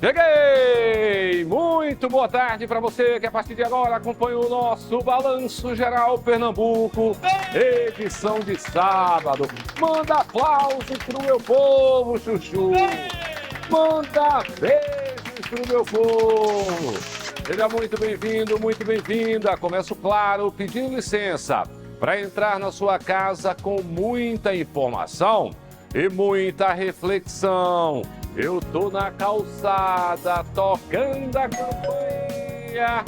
Cheguei! Muito boa tarde para você que a partir de agora acompanha o nosso Balanço Geral Pernambuco, edição de sábado. Manda aplausos pro meu povo, Chuchu! Manda beijos pro meu povo! Seja muito bem-vindo, muito bem-vinda. Começo, claro, pedindo licença para entrar na sua casa com muita informação e muita reflexão. Eu tô na calçada, tocando a campanha,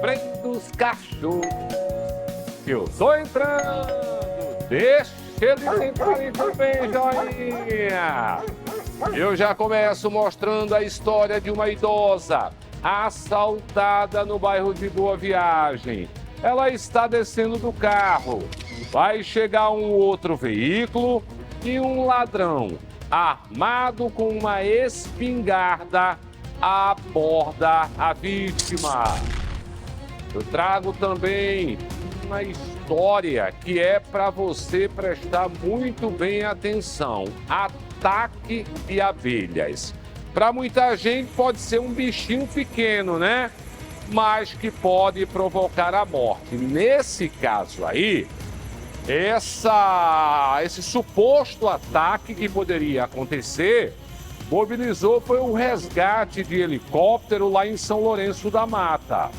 prendo os cachorros. Eu tô entrando, deixa eles entrarem também, joinha. Eu já começo mostrando a história de uma idosa assaltada no bairro de Boa Viagem. Ela está descendo do carro. Vai chegar um outro veículo e um ladrão armado com uma espingarda aborda a vítima. Eu trago também uma história que é para você prestar muito bem atenção. Ataque de abelhas. Para muita gente pode ser um bichinho pequeno, né? Mas que pode provocar a morte. Nesse caso aí, esse suposto ataque que poderia acontecer mobilizou foi um resgate de helicóptero lá em São Lourenço da Mata.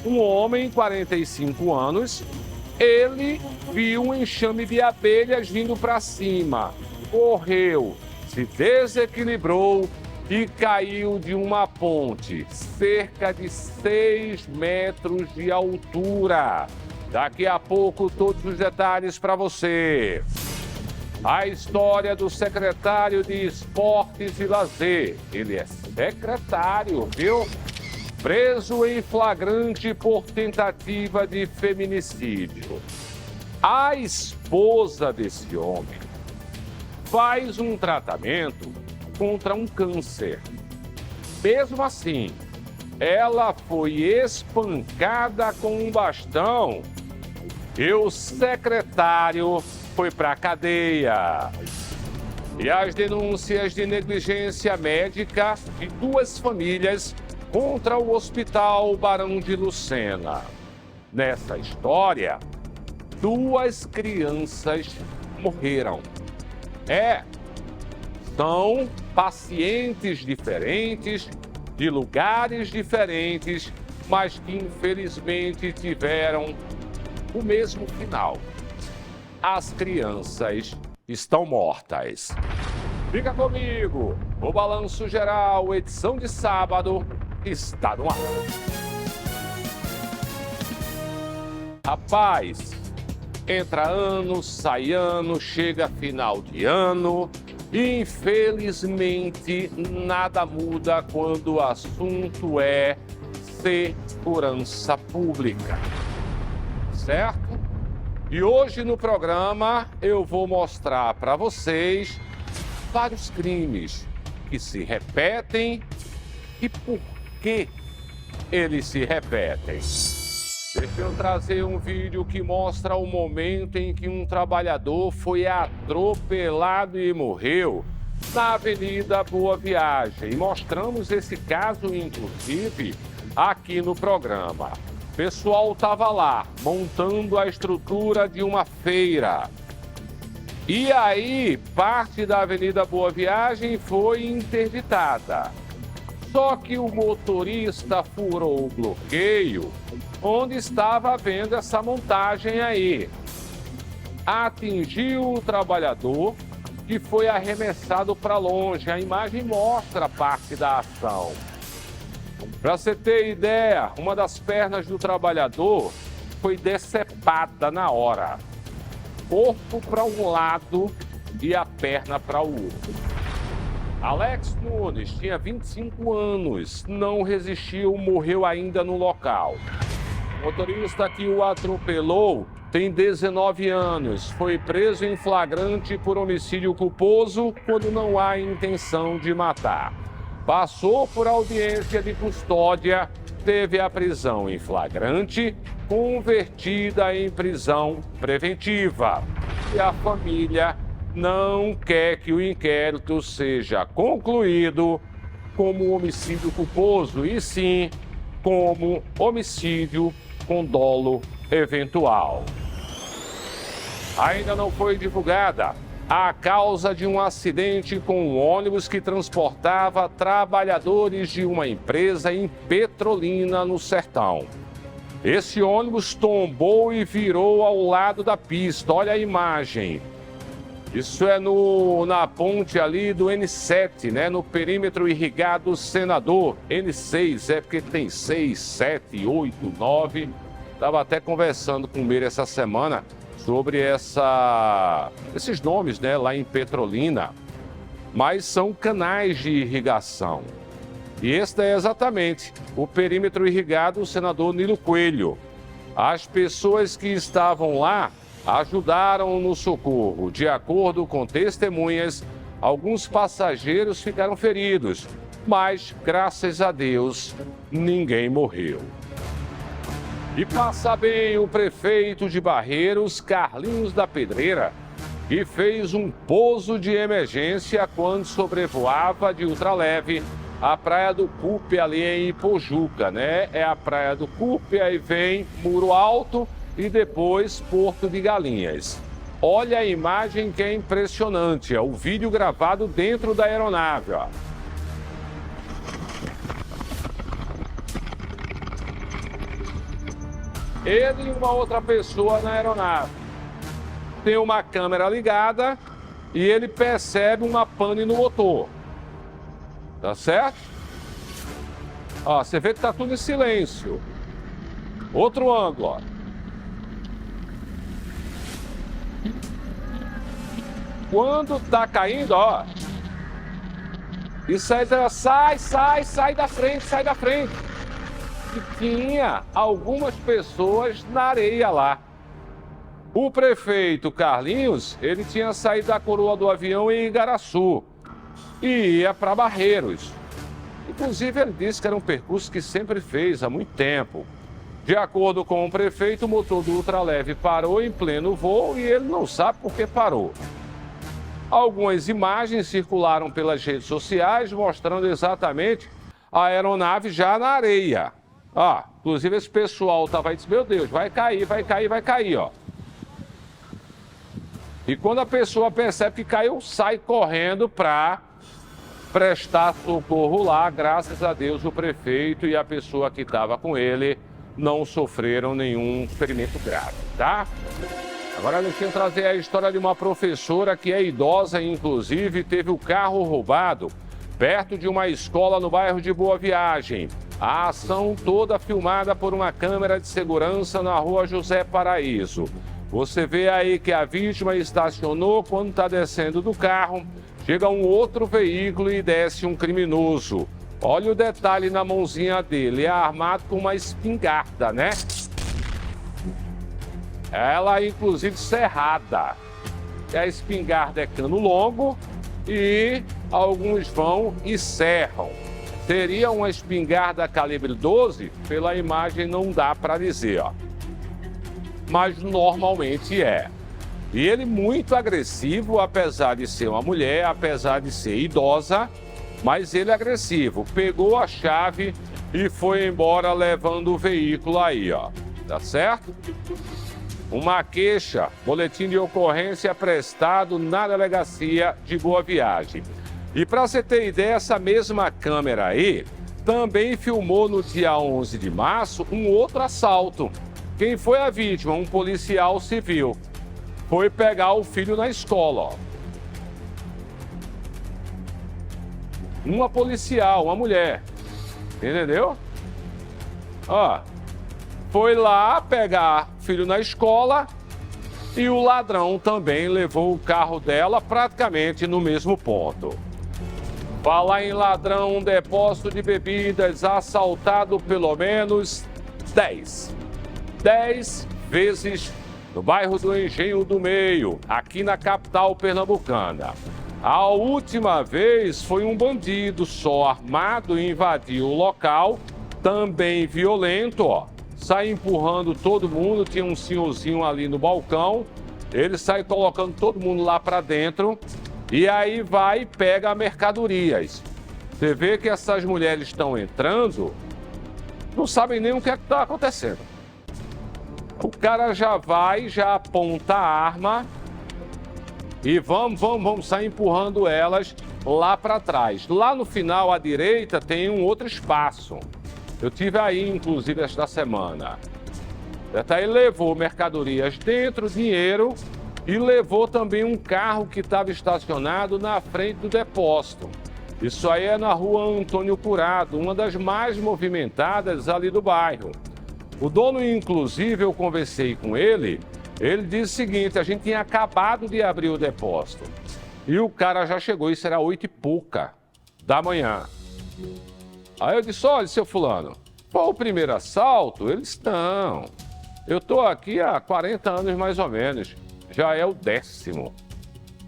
Um homem, 45 anos, ele viu um enxame de abelhas vindo para cima, correu, se desequilibrou e caiu de uma ponte, cerca de 6 metros de altura. Daqui a pouco, todos os detalhes para você. A história do secretário de Esportes e Lazer. Ele é secretário, viu? Preso em flagrante por tentativa de feminicídio. A esposa desse homem faz um tratamento contra um câncer. Mesmo assim, ela foi espancada com um bastão e o secretário foi para a cadeia. E as denúncias de negligência médica de 2 famílias contra o Hospital Barão de Lucena. Nessa história, 2 crianças morreram. São pacientes diferentes, de lugares diferentes, mas que infelizmente tiveram o mesmo final. As crianças estão mortas. Fica comigo, o Balanço Geral, edição de sábado, está no ar. Rapaz, entra ano, sai ano, chega final de ano. Infelizmente, nada muda quando o assunto é segurança pública, certo? E hoje no programa eu vou mostrar para vocês vários crimes que se repetem e por que eles se repetem. Deixa eu trazer um vídeo que mostra o momento em que um trabalhador foi atropelado e morreu na Avenida Boa Viagem. E mostramos esse caso, inclusive, aqui no programa. O pessoal estava lá, montando a estrutura de uma feira. E aí, parte da Avenida Boa Viagem foi interditada. Só que o motorista furou o bloqueio onde estava havendo essa montagem aí. Atingiu o trabalhador e foi arremessado para longe. A imagem mostra parte da ação. Para você ter ideia, uma das pernas do trabalhador foi decepada na hora. Corpo para um lado e a perna para o outro. Alex Nunes tinha 25 anos, não resistiu, morreu ainda no local. O motorista que o atropelou tem 19 anos, foi preso em flagrante por homicídio culposo quando não há intenção de matar. Passou por audiência de custódia, teve a prisão em flagrante, convertida em prisão preventiva. E a família não quer que o inquérito seja concluído como homicídio culposo, e sim como homicídio com dolo eventual. Ainda não foi divulgada a causa de um acidente com um ônibus que transportava trabalhadores de uma empresa em Petrolina, no Sertão. Esse ônibus tombou e virou ao lado da pista. Olha a imagem. Isso é na ponte ali do N7, né? No perímetro irrigado Senador. N6, é porque tem 6, 7, 8, 9. Estava até conversando com ele essa semana sobre esses nomes, né? Lá em Petrolina. Mas são canais de irrigação. E este é exatamente o perímetro irrigado Senador Nilo Coelho. As pessoas que estavam lá ajudaram no socorro. De acordo com testemunhas, alguns passageiros ficaram feridos, mas, graças a Deus, ninguém morreu. E passa bem o prefeito de Barreiros, Carlinhos da Pedreira, que fez um pouso de emergência quando sobrevoava de ultraleve a Praia do Cupe, ali em Ipojuca, né? É a Praia do Cupe, aí vem Muro Alto e depois Porto de Galinhas. Olha a imagem que é impressionante, é o vídeo gravado dentro da aeronave, ó. Ele e uma outra pessoa na aeronave. Tem uma câmera ligada e ele percebe uma pane no motor. Tá certo? Ó, você vê que tá tudo em silêncio. Outro ângulo, ó. Quando tá caindo, ó. Isso aí sai da frente, sai da frente. E tinha algumas pessoas na areia lá. O prefeito Carlinhos, ele tinha saído da coroa do avião em Igaraçu e ia para Barreiros. Inclusive, ele disse que era um percurso que sempre fez há muito tempo. De acordo com o prefeito, o motor do ultraleve parou em pleno voo e ele não sabe por que parou. Algumas imagens circularam pelas redes sociais mostrando exatamente a aeronave já na areia. Ó, inclusive esse pessoal estava aí e disse, meu Deus, vai cair, vai cair, vai cair, ó. E quando a pessoa percebe que caiu, sai correndo para prestar socorro lá. Graças a Deus, o prefeito e a pessoa que estava com ele não sofreram nenhum ferimento grave, tá? Agora deixa eu trazer a história de uma professora que é idosa e, inclusive, teve o carro roubado perto de uma escola no bairro de Boa Viagem. A ação toda filmada por uma câmera de segurança na rua José Paraíso. Você vê aí que a vítima estacionou quando está descendo do carro. Chega um outro veículo e desce um criminoso. Olha o detalhe na mãozinha dele. É armado com uma espingarda, né? Ela, inclusive, cerrada. A espingarda é cano longo e alguns vão e serram. Seria uma espingarda calibre 12? Pela imagem não dá para dizer, ó. Mas normalmente é. E ele muito agressivo, apesar de ser uma mulher, apesar de ser idosa, mas ele é agressivo. Pegou a chave e foi embora levando o veículo aí, ó. Tá certo? Uma queixa, boletim de ocorrência prestado na delegacia de Boa Viagem. E para você ter ideia, essa mesma câmera aí também filmou no dia 11 de março um outro assalto. Quem foi a vítima? Um policial civil. Foi pegar o filho na escola, ó. Uma policial, uma mulher. Entendeu? Ó. Foi lá pegar o filho na escola e o ladrão também levou o carro dela praticamente no mesmo ponto. Falar em ladrão, um depósito de bebidas assaltado pelo menos 10 vezes no bairro do Engenho do Meio, aqui na capital pernambucana. A última vez foi um bandido só armado e invadiu o local, também violento, ó. Sai empurrando todo mundo, tinha um senhorzinho ali no balcão, ele sai colocando todo mundo lá para dentro e aí vai e pega mercadorias. Você vê que essas mulheres estão entrando, não sabem nem o que é que está acontecendo. O cara já vai, já aponta a arma e vamos sair empurrando elas lá para trás. Lá no final, à direita, tem um outro espaço. Eu tive aí, inclusive, esta semana. Até ele levou mercadorias dentro, dinheiro, e levou também um carro que estava estacionado na frente do depósito. Isso aí é na rua Antônio Curado, uma das mais movimentadas ali do bairro. O dono, inclusive, eu conversei com ele disse o seguinte: a gente tinha acabado de abrir o depósito. E o cara já chegou, isso era 8h pouca da manhã. Aí eu disse: olha, seu fulano, foi o primeiro assalto? Ele disse: não, eu estou aqui há 40 anos mais ou menos, já é o 10º.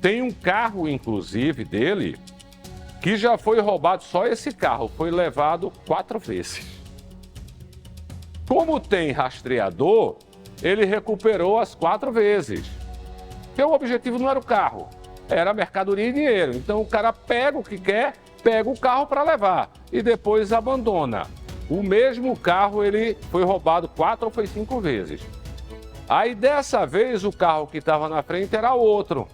Tem um carro, inclusive, dele, que já foi roubado, só esse carro foi levado 4 vezes. Como tem rastreador, ele recuperou as 4 vezes. Porque o objetivo não era o carro, era mercadoria e dinheiro. Então o cara pega o que quer, pega o carro para levar e depois abandona. O mesmo carro ele foi roubado 4 ou foi 5 vezes. Aí dessa vez o carro que estava na frente era outro.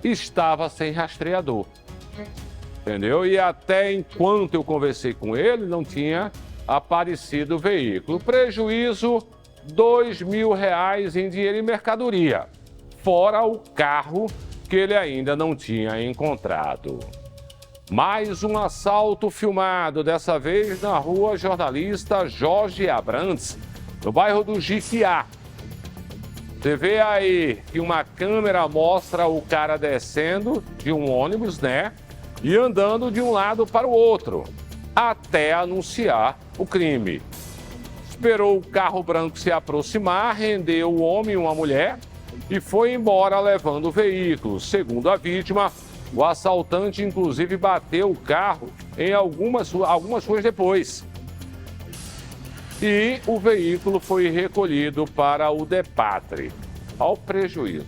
Estava sem rastreador. Entendeu? E até enquanto eu conversei com ele, não tinha aparecido o veículo. Prejuízo, R$2.000 em dinheiro e mercadoria. Fora o carro que ele ainda não tinha encontrado. Mais um assalto filmado, dessa vez na rua Jornalista Jorge Abrantes, no bairro do Jiquiá. Você vê aí que uma câmera mostra o cara descendo de um ônibus, né? E andando de um lado para o outro, até anunciar o crime. Esperou o carro branco se aproximar, rendeu o homem e uma mulher e foi embora levando o veículo. Segundo a vítima, o assaltante inclusive bateu o carro em algumas ruas depois. E o veículo foi recolhido para o Depatre. Olha o prejuízo.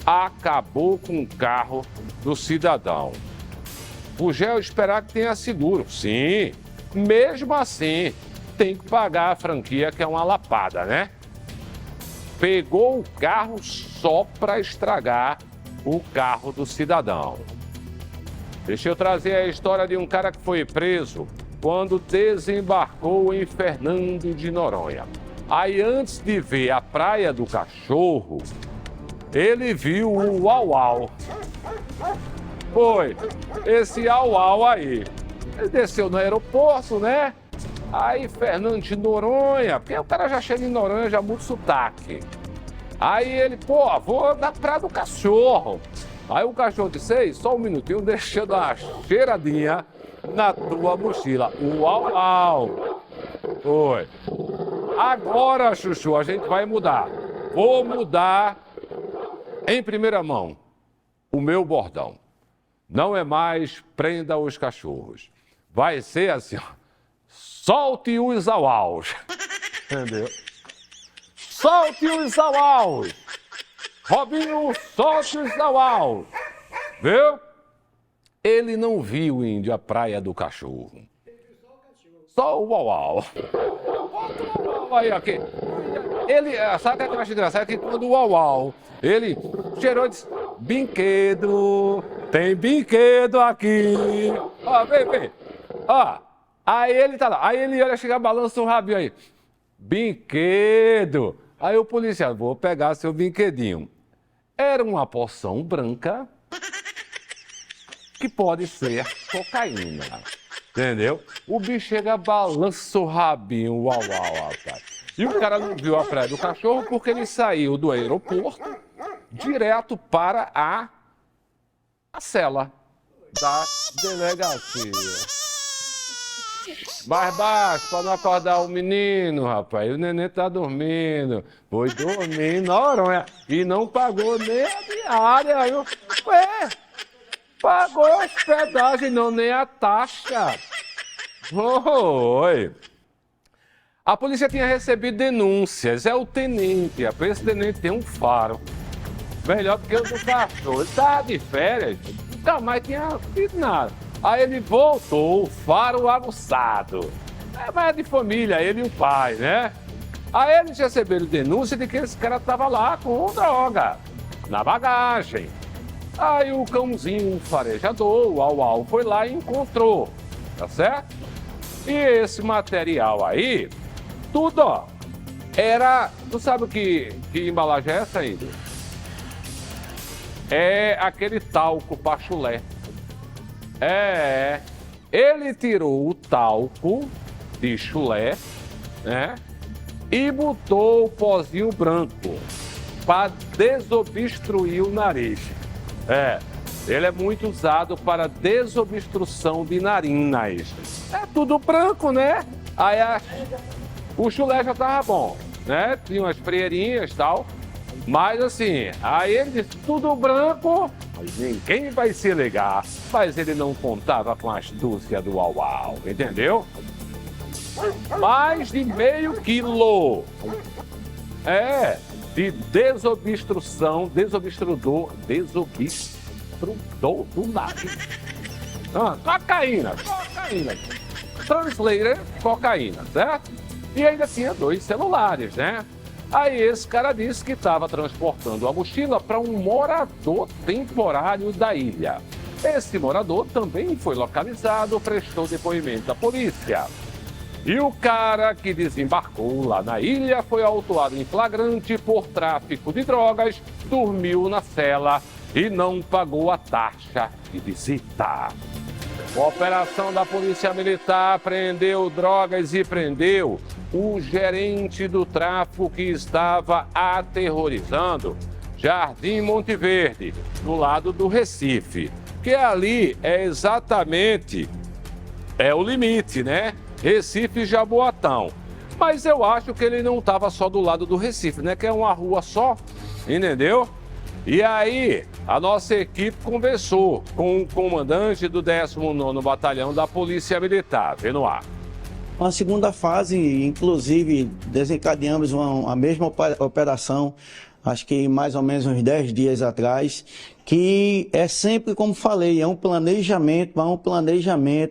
Acabou com o carro do cidadão. O GEL esperar que tenha seguro. Sim, mesmo assim, tem que pagar a franquia, que é uma lapada, né? Pegou o carro só para estragar o carro do cidadão. Deixa eu trazer a história de um cara que foi preso quando desembarcou em Fernando de Noronha. Aí, antes de ver a Praia do Cachorro, ele viu o uau-uau. Foi esse uau-uau aí. Ele desceu no aeroporto, né? Aí, Fernando de Noronha, porque o cara já chega em Noronha, já muda o sotaque. Aí ele, vou na Praia do Cachorro. Aí o cachorro disse: ei, só um minutinho, deixa eu dar uma cheiradinha na tua mochila. Uau! Oi. Agora, Chuchu, a gente vai mudar. Vou mudar em primeira mão o meu bordão. Não é mais prenda os cachorros. Vai ser assim, ó. Solte os auaus. Entendeu? Solte os auaus. Robinho, solte os auaus. Viu? Ele não viu, índio, a Praia do Cachorro. Só o uau-uau. Bota o uau-uau aí, aqui. Ele, sabe o que eu acho engraçado? É que quando o uau-uau, ele cheirou e disse: brinquedo, tem brinquedo aqui. Ó, vem. Ó, aí ele tá lá. Aí ele olha, chega, balança o rabinho aí. Brinquedo. Aí o policial: vou pegar seu brinquedinho. Era uma poção branca que pode ser cocaína. Entendeu? O bicho chega, balança o rabinho, uau-uau, rapaz. E o cara não viu a Praia do Cachorro porque ele saiu do aeroporto direto para a cela da delegacia. Mais baixo, para não acordar o menino, rapaz. O neném tá dormindo. Foi dormir na Noronha e não pagou nem a diária. Ué, pagou a hospedagem, não, nem a taxa. Oi. A polícia tinha recebido denúncias. É o tenente. Esse tenente tem um faro. Melhor do que o do cachorro. Ele tá de férias. Nunca mais tinha feito nada. Aí ele voltou, o faro aguçado. Mas é de família, ele e o pai, né? Aí eles receberam denúncia de que esse cara estava lá com droga na bagagem. Aí o cãozinho farejador, o Au Au, foi lá e encontrou, tá certo? E esse material aí, tudo, ó, era... Tu sabe que embalagem é essa, Índio? É aquele talco para chulé. Ele tirou o talco de chulé, né? E botou o pozinho branco para desobstruir o nariz. Ele é muito usado para desobstrução de narinas. É tudo branco, né? Aí o chulé já tava bom, né? Tinha umas freirinhas e tal. Mas assim, aí ele disse, tudo branco, mas ninguém vai se ligar. Mas ele não contava com a astúcia do Au Au, entendeu? Mais de meio quilo de desobstrução do nariz. Cocaína. Translator, cocaína, certo? E ainda tinha 2 celulares, né? Aí esse cara disse que estava transportando a mochila para um morador temporário da ilha. Esse morador também foi localizado, prestou depoimento à polícia. E o cara que desembarcou lá na ilha foi autuado em flagrante por tráfico de drogas, dormiu na cela e não pagou a taxa de visita. A operação da Polícia Militar prendeu drogas e prendeu o gerente do tráfico que estava aterrorizando Jardim Monte Verde, do lado do Recife. Que ali é exatamente o limite, né? Recife e Jaboatão. Mas eu acho que ele não estava só do lado do Recife, né? Que é uma rua só, entendeu? E aí, a nossa equipe conversou com o comandante do 19º Batalhão da Polícia Militar, vê no ar. Uma segunda fase, inclusive, desencadeamos a mesma operação, acho que mais ou menos uns 10 dias atrás, que é sempre, como falei, é um planejamento,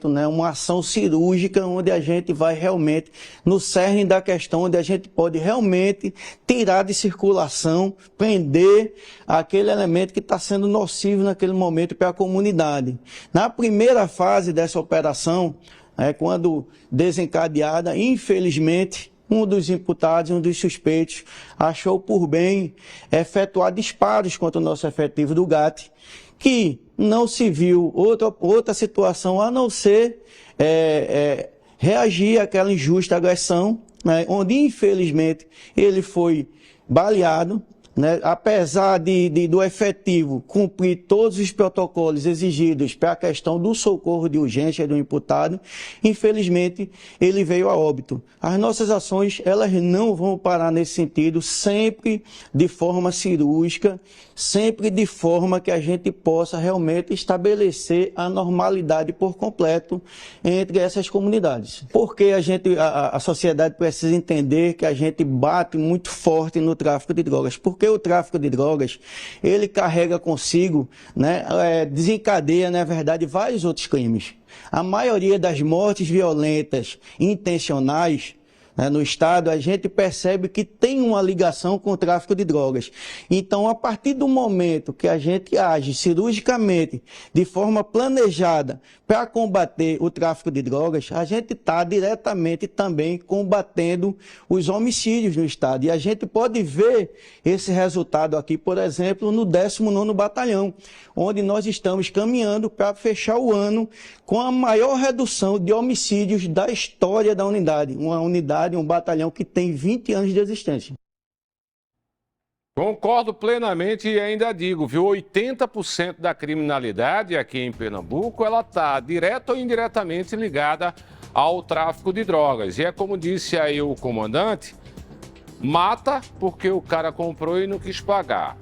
né, uma ação cirúrgica onde a gente vai realmente no cerne da questão, onde a gente pode realmente tirar de circulação, prender aquele elemento que está sendo nocivo naquele momento para a comunidade. Na primeira fase dessa operação, quando desencadeada, infelizmente, um dos imputados, um dos suspeitos, achou por bem efetuar disparos contra o nosso efetivo do GAT, que não se viu outra situação a não ser reagir àquela injusta agressão, né, onde, infelizmente, ele foi baleado. Né, apesar do efetivo cumprir todos os protocolos exigidos para a questão do socorro de urgência do imputado, infelizmente ele veio a óbito. As nossas ações, elas não vão parar nesse sentido, sempre de forma cirúrgica, sempre de forma que a gente possa realmente estabelecer a normalidade por completo entre essas comunidades. Porque a sociedade precisa entender que a gente bate muito forte no tráfico de drogas, porque o tráfico de drogas, ele carrega consigo, né, desencadeia, na verdade, vários outros crimes. A maioria das mortes violentas intencionais, né, no estado, a gente percebe que tem uma ligação com o tráfico de drogas. Então, a partir do momento que a gente age cirurgicamente, de forma planejada, para combater o tráfico de drogas, a gente está diretamente também combatendo os homicídios no estado. E a gente pode ver esse resultado aqui, por exemplo, no 19º Batalhão, onde nós estamos caminhando para fechar o ano com a maior redução de homicídios da história da unidade. Uma unidade, um batalhão que tem 20 anos de existência. Concordo plenamente e ainda digo, viu, 80% da criminalidade aqui em Pernambuco, ela está direta ou indiretamente ligada ao tráfico de drogas. E é como disse aí o comandante, mata porque o cara comprou e não quis pagar.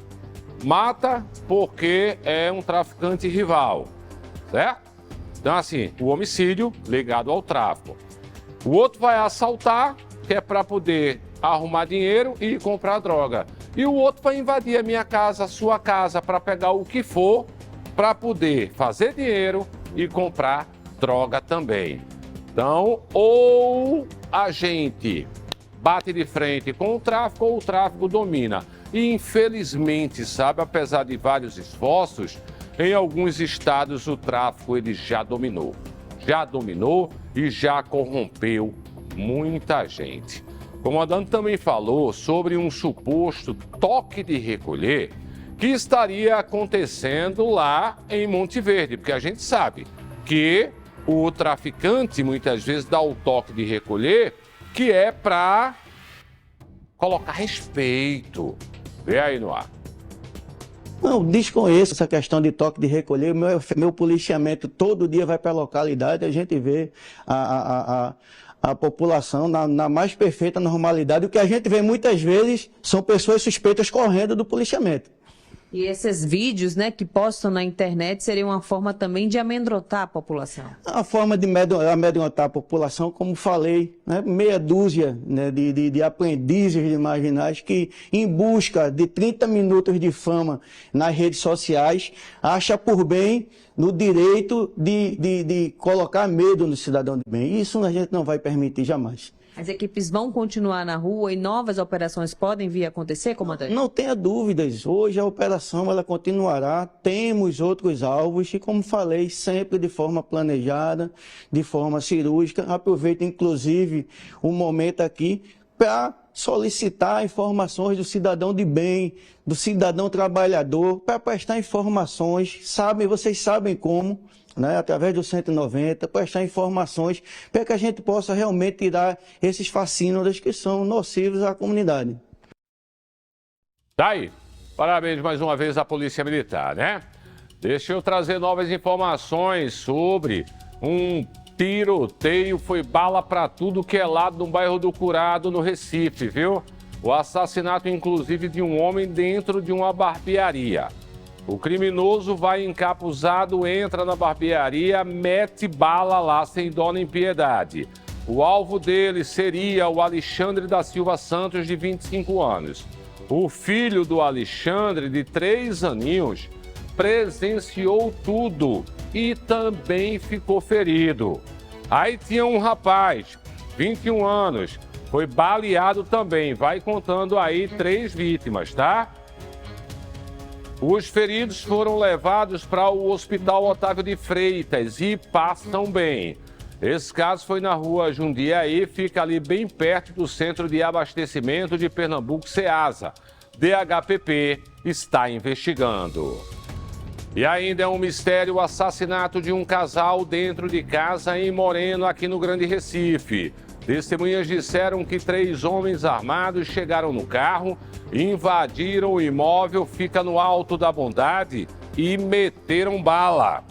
Mata porque é um traficante rival, certo? Então assim, o homicídio ligado ao tráfico. O outro vai assaltar, que é para poder arrumar dinheiro e comprar droga. E o outro vai invadir a minha casa, a sua casa, para pegar o que for, para poder fazer dinheiro, e comprar droga também. Então, ou a gente bate de frente com o tráfico ou o tráfico domina. E infelizmente, sabe, apesar de vários esforços, em alguns estados o tráfico ele já dominou e já corrompeu muita gente. O comandante também falou sobre um suposto toque de recolher que estaria acontecendo lá em Monte Verde, porque a gente sabe que o traficante muitas vezes dá o toque de recolher, que é para colocar respeito. Vê aí no ar. Não, desconheço essa questão de toque de recolher. Meu policiamento todo dia vai para a localidade, a gente vê a população na mais perfeita normalidade. O que a gente vê muitas vezes são pessoas suspeitas correndo do policiamento. E esses vídeos, né, que postam na internet seria uma forma também de amedrontar a população? A forma de amedrontar a população, como falei, né, meia dúzia, né, de aprendizes de marginais que, em busca de 30 minutos de fama nas redes sociais, acha por bem no direito de colocar medo no cidadão de bem. Isso a gente não vai permitir jamais. As equipes vão continuar na rua e novas operações podem vir a acontecer, comandante? Não tenha dúvidas. Hoje a operação ela continuará. Temos outros alvos e, como falei, sempre de forma planejada, de forma cirúrgica. Aproveito, inclusive, o momento aqui para solicitar informações do cidadão de bem, do cidadão trabalhador, para prestar informações. Vocês sabem como, né, através do 190, prestar informações para que a gente possa realmente tirar esses fascínoras que são nocivos à comunidade. Tá aí. Parabéns mais uma vez à Polícia Militar, né? Deixa eu trazer novas informações sobre um tiroteio. Foi bala para tudo que é lado no bairro do Curado, no Recife, viu? O assassinato, inclusive, de um homem dentro de uma barbearia. O criminoso vai encapuzado, entra na barbearia, mete bala lá sem dó nem piedade. O alvo dele seria o Alexandre da Silva Santos, de 25 anos. O filho do Alexandre, de 3 aninhos, presenciou tudo e também ficou ferido. Aí tinha um rapaz, 21 anos, foi baleado também. Vai contando aí 3 vítimas, tá? Os feridos foram levados para o Hospital Otávio de Freitas e passam bem. Esse caso foi na rua Jundiaí, fica ali bem perto do Centro de Abastecimento de Pernambuco, Ceasa. DHPP está investigando. E ainda é um mistério o assassinato de um casal dentro de casa em Moreno, aqui no Grande Recife. Testemunhas disseram que 3 homens armados chegaram no carro, invadiram o imóvel, fica no Alto da Bondade, e meteram bala.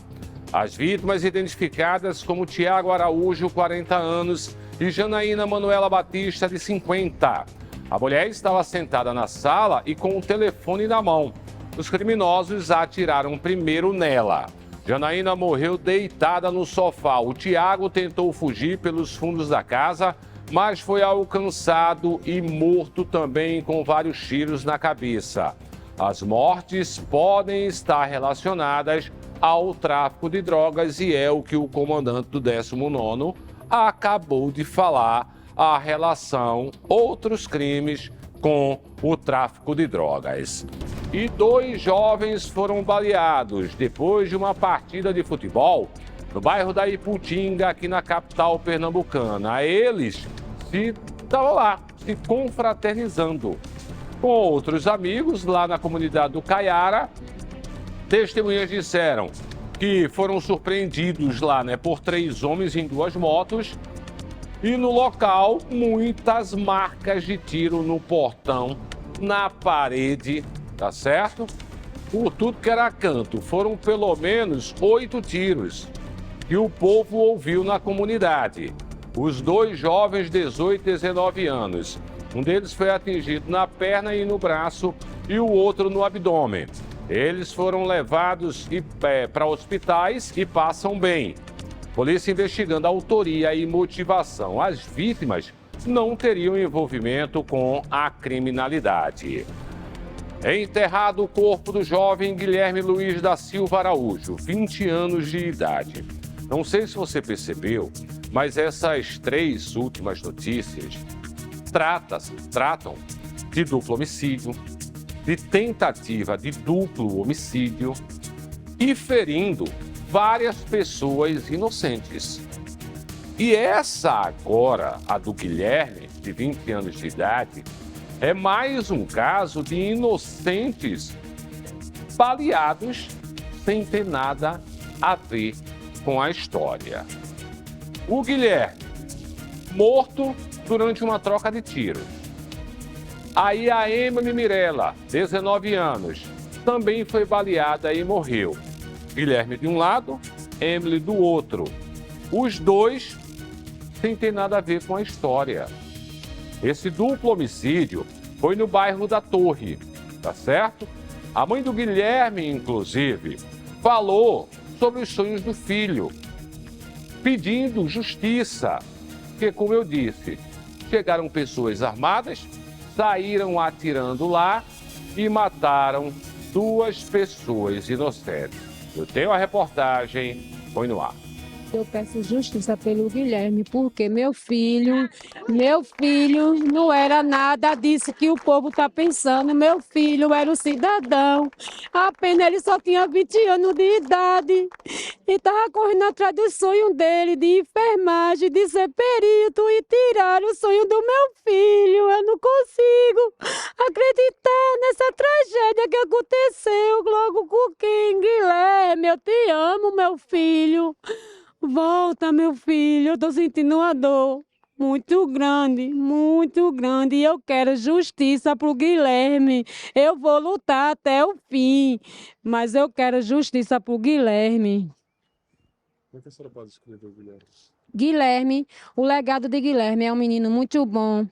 As vítimas identificadas como Tiago Araújo, 40 anos, e Janaína Manuela Batista, de 50. A mulher estava sentada na sala e com o telefone na mão. Os criminosos atiraram primeiro nela. Janaína morreu deitada no sofá. O Tiago tentou fugir pelos fundos da casa, mas foi alcançado e morto também com vários tiros na cabeça. As mortes podem estar relacionadas ao tráfico de drogas e é o que o comandante do 19º acabou de falar, a relação, outros crimes com o tráfico de drogas. E 2 jovens foram baleados depois de uma partida de futebol no bairro da Iputinga, aqui na capital pernambucana. Eles estavam lá, se confraternizando com outros amigos lá na comunidade do Caiara. Testemunhas disseram que foram surpreendidos lá, né, por 3 homens em 2 motos. E no local, muitas marcas de tiro no portão, na parede, tá certo? Por tudo que era canto. Foram pelo menos 8 tiros que o povo ouviu na comunidade. Os 2 jovens, 18 e 19 anos. Um deles foi atingido na perna e no braço e o outro no abdômen. Eles foram levados para hospitais e passam bem. Polícia investigando a autoria e motivação. As vítimas não teriam envolvimento com a criminalidade. É enterrado o corpo do jovem Guilherme Luiz da Silva Araújo, 20 anos de idade. Não sei se você percebeu, mas essas 3 últimas notícias tratam de duplo homicídio, de tentativa de duplo homicídio e ferindo várias pessoas inocentes. E essa agora, a do Guilherme, de 20 anos de idade, é mais um caso de inocentes baleados sem ter nada a ver com a história. O Guilherme, morto durante uma troca de tiros. Aí a Emily Mirella, 19 anos, também foi baleada e morreu. Guilherme de um lado, Emily do outro. Os dois sem ter nada a ver com a história. Esse duplo homicídio foi no bairro da Torre, tá certo? A mãe do Guilherme, inclusive, falou sobre os sonhos do filho, pedindo justiça, porque, como eu disse, chegaram pessoas armadas, saíram atirando lá e mataram 2 pessoas inocentes. Eu tenho a reportagem, põe no ar. Eu peço justiça pelo Guilherme, porque meu filho não era nada disso que o povo está pensando. Meu filho era um cidadão, apenas ele só tinha 20 anos de idade e estava correndo atrás do sonho dele de enfermagem, de ser perito e tirar o sonho do meu filho. Eu não consigo acreditar nessa tragédia que aconteceu logo com quem? Guilherme, eu te amo, meu filho. Volta, meu filho, eu tô sentindo uma dor muito grande, e eu quero justiça pro Guilherme. Eu vou lutar até o fim, mas eu quero justiça pro Guilherme. Como é que a senhora pode escrever o Guilherme? Guilherme, o legado de Guilherme é um menino muito bom.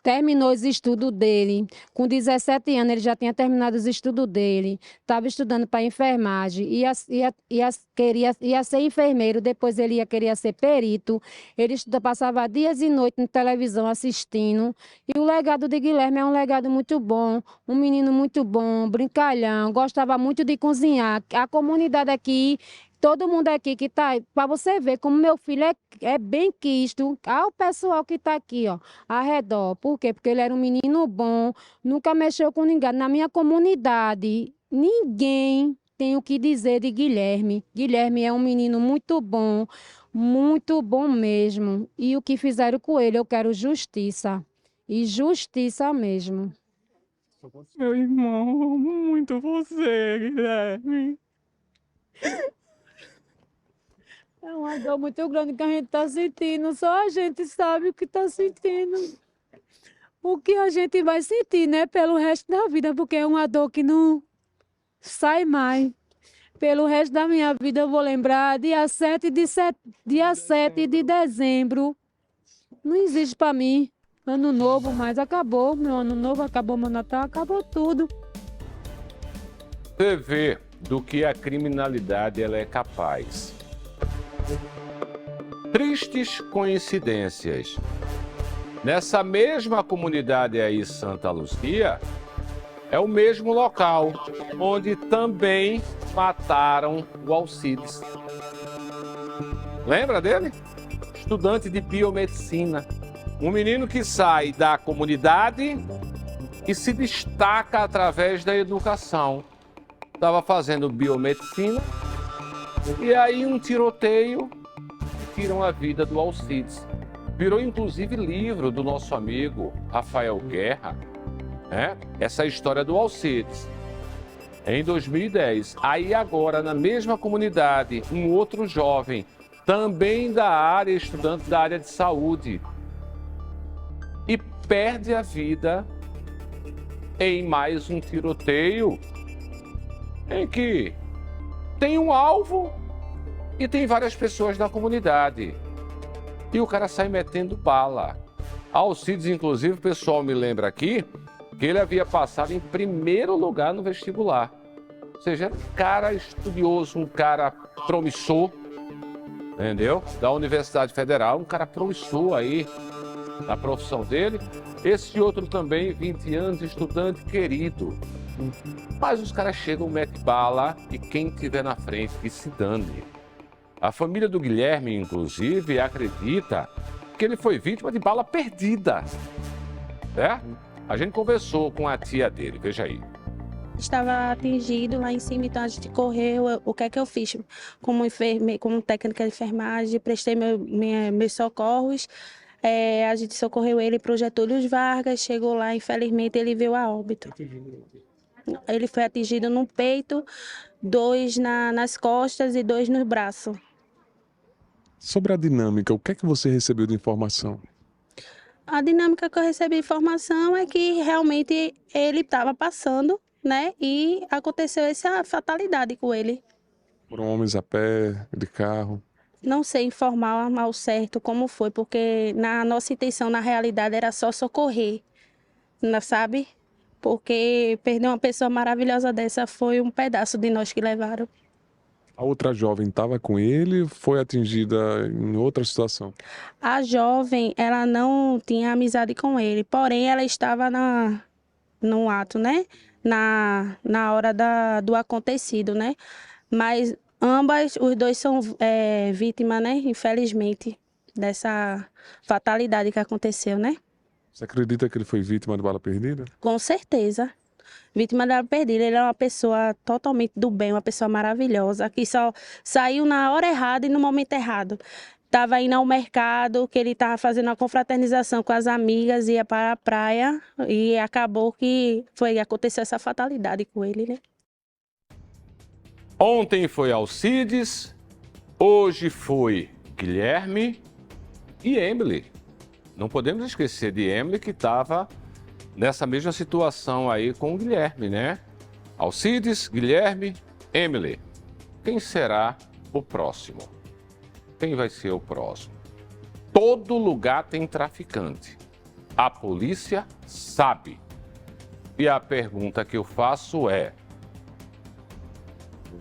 Terminou os estudos dele. Com 17 anos, ele já tinha terminado os estudos dele. Estava estudando para enfermagem. Ia ser enfermeiro, depois ele queria ser perito. Ele passava dias e noites na televisão assistindo. E o legado de Guilherme é um legado muito bom. Um menino muito bom, brincalhão, gostava muito de cozinhar. A comunidade aqui, todo mundo aqui que está, para você ver como meu filho é bem quisto, ao pessoal que está aqui, ó, ao redor. Por quê? Porque ele era um menino bom, nunca mexeu com ninguém. Na minha comunidade, ninguém tem o que dizer de Guilherme. Guilherme é um menino muito bom mesmo. E o que fizeram com ele, eu quero justiça. E justiça mesmo. Meu irmão, eu amo muito você, Guilherme. É uma dor muito grande que a gente está sentindo. Só a gente sabe o que está sentindo. O que a gente vai sentir, né? Pelo resto da vida, porque é uma dor que não sai mais. Pelo resto da minha vida, eu vou lembrar dia 7 de dezembro. Não existe para mim. Ano novo, mas acabou. Meu ano novo acabou, meu Natal acabou tudo. Você vê do que a criminalidade ela é capaz. Tristes coincidências. Nessa mesma comunidade aí, Santa Luzia, é o mesmo local onde também mataram o Alcides. Lembra dele? Estudante de biomedicina. Um menino que sai da comunidade e se destaca através da educação. Estava fazendo biomedicina e aí um tiroteio e tiram a vida do Alcides. Virou inclusive livro do nosso amigo Rafael Guerra, né? Essa história do Alcides. Em 2010, aí agora na mesma comunidade, um outro jovem, também da área, estudante da área de saúde, e perde a vida em mais um tiroteio em que tem um alvo e tem várias pessoas na comunidade. E o cara sai metendo bala. Alcides, inclusive, o pessoal me lembra aqui que ele havia passado em primeiro lugar no vestibular. Ou seja, era um cara estudioso, um cara promissor, entendeu? Da Universidade Federal, um cara promissor aí. na profissão dele. Esse outro também, 20 anos, estudante querido. Mas os caras chegam, metem bala e quem tiver na frente que se dane. A família do Guilherme, inclusive, acredita que ele foi vítima de bala perdida. Certo? A gente conversou com a tia dele, veja aí. Estava atingido lá em cima, então a gente correu. O que é que eu fiz? Como técnica de enfermagem, prestei meus socorros. A gente socorreu ele para o Getúlio Vargas, chegou lá, infelizmente ele veio a óbito. Ele foi atingido no peito, 2 nas costas e 2 no braço. Sobre a dinâmica, o que é que você recebeu de informação? A dinâmica que eu recebi de informação é que realmente ele estava passando, né? E aconteceu essa fatalidade com ele. Foram homens a pé, de carro? Não sei informar ao certo como foi, porque na nossa intenção, na realidade, era só socorrer, sabe? Porque perder uma pessoa maravilhosa dessa foi um pedaço de nós que levaram. A outra jovem estava com ele, foi atingida em outra situação? A jovem, ela não tinha amizade com ele, porém ela estava no ato, né? Na hora do acontecido, né? Mas os dois são vítimas, né? Infelizmente, dessa fatalidade que aconteceu, né? Você acredita que ele foi vítima de bala perdida? Com certeza. Vítima da perdida, ele é uma pessoa totalmente do bem, uma pessoa maravilhosa, que só saiu na hora errada e no momento errado. Estava indo ao mercado, que ele estava fazendo uma confraternização com as amigas, ia para a praia e acabou que aconteceu essa fatalidade com ele, né? Ontem foi Alcides, hoje foi Guilherme e Emily. Não podemos esquecer de Emily, que estava nessa mesma situação aí com o Guilherme, né? Alcides, Guilherme, Emily. Quem será o próximo? Quem vai ser o próximo? Todo lugar tem traficante. A polícia sabe. E a pergunta que eu faço é: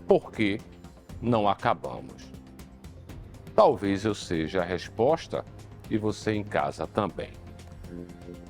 por que não acabamos? Talvez eu seja a resposta e você em casa também.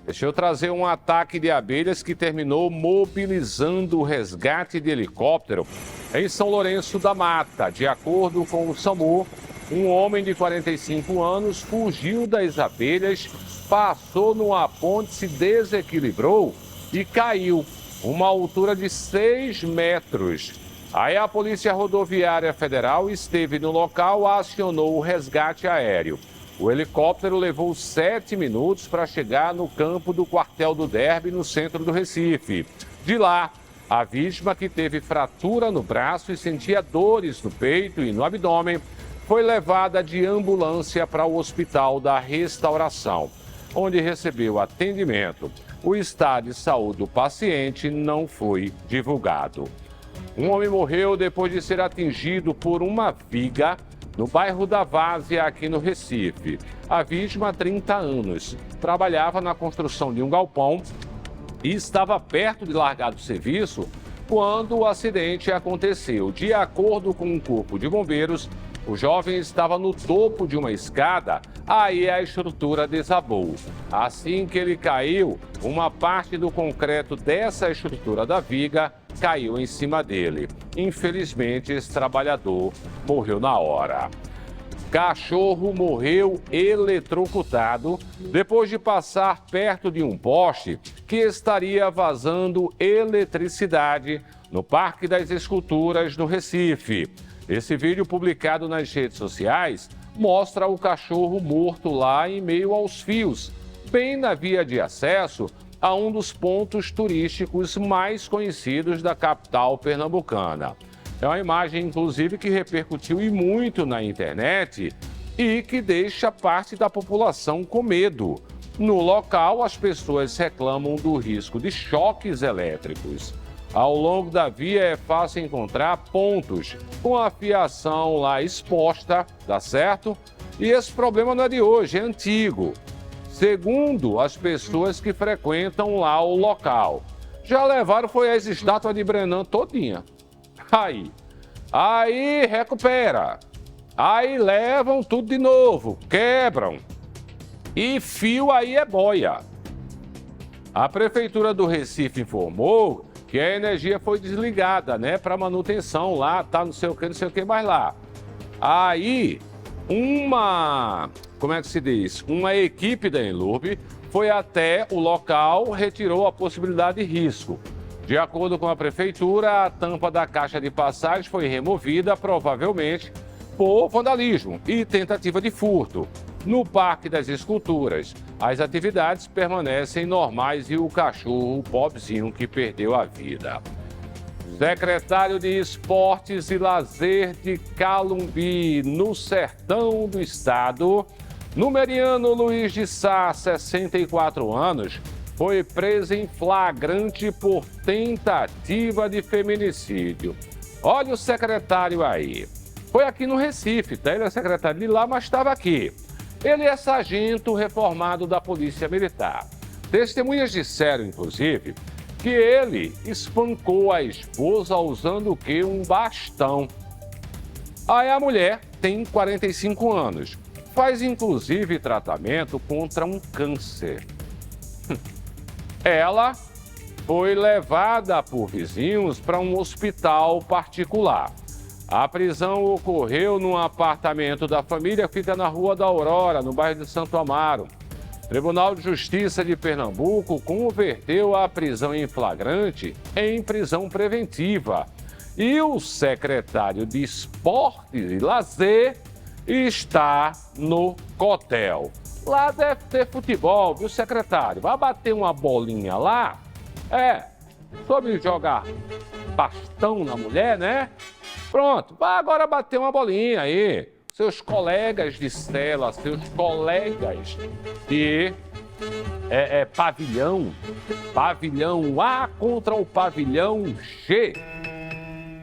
Deixa eu trazer um ataque de abelhas que terminou mobilizando o resgate de helicóptero em São Lourenço da Mata. De acordo com o SAMU, um homem de 45 anos fugiu das abelhas, passou numa ponte, se desequilibrou e caiu, uma altura de 6 metros. Aí a Polícia Rodoviária Federal esteve no local, acionou o resgate aéreo. O helicóptero levou 7 minutos para chegar no campo do quartel do Derby, no centro do Recife. De lá, a vítima, que teve fratura no braço e sentia dores no peito e no abdômen, foi levada de ambulância para o Hospital da Restauração, onde recebeu atendimento. O estado de saúde do paciente não foi divulgado. Um homem morreu depois de ser atingido por uma viga no bairro da Várzea, aqui no Recife. A vítima, 30 anos, trabalhava na construção de um galpão e estava perto de largar do serviço quando o acidente aconteceu. De acordo com o Corpo de Bombeiros, o jovem estava no topo de uma escada, aí a estrutura desabou. Assim que ele caiu, uma parte do concreto dessa estrutura da viga caiu em cima dele. Infelizmente, esse trabalhador morreu na hora. Cachorro morreu eletrocutado depois de passar perto de um poste que estaria vazando eletricidade no Parque das Esculturas, no Recife. Esse vídeo, publicado nas redes sociais, mostra o cachorro morto lá em meio aos fios, bem na via de acesso a um dos pontos turísticos mais conhecidos da capital pernambucana. É uma imagem, inclusive, que repercutiu e muito na internet e que deixa parte da população com medo. No local, as pessoas reclamam do risco de choques elétricos. Ao longo da via é fácil encontrar pontos com a fiação lá exposta, tá certo? E esse problema não é de hoje, é antigo. Segundo as pessoas que frequentam lá o local, já levaram foi as estátuas de Brenan todinha. Aí recupera. Aí levam tudo de novo, quebram. E fio aí é boia. A Prefeitura do Recife informou que a energia foi desligada, né, para manutenção lá, tá não sei o que mais lá. Aí, como é que se diz? Uma equipe da Enlurb foi até o local, retirou a possibilidade de risco. De acordo com a Prefeitura, a tampa da caixa de passagem foi removida, provavelmente por vandalismo e tentativa de furto. No Parque das Esculturas, as atividades permanecem normais e o cachorro, o pobrezinho que perdeu a vida. Secretário de Esportes e Lazer de Calumbi, no sertão do estado, Numeriano Luiz de Sá, 64 anos, foi preso em flagrante por tentativa de feminicídio. Olha o secretário aí. Foi aqui no Recife, tá? Ele é secretário de lá, mas estava aqui. Ele é sargento reformado da Polícia Militar. Testemunhas disseram, inclusive, que ele espancou a esposa usando o quê? Um bastão. Aí a mulher tem 45 anos. Faz, inclusive, tratamento contra um câncer. Ela foi levada por vizinhos para um hospital particular. A prisão ocorreu num apartamento da família que fica na Rua da Aurora, no bairro de Santo Amaro. O Tribunal de Justiça de Pernambuco converteu a prisão em flagrante em prisão preventiva. E o secretário de Esportes e Lazer está no cotel. Lá deve ter futebol, viu, secretário? Vai bater uma bolinha lá? Soube jogar bastão na mulher, né? Pronto, vai agora bater uma bolinha aí. Seus colegas de cela, seus colegas de pavilhão A contra o pavilhão G.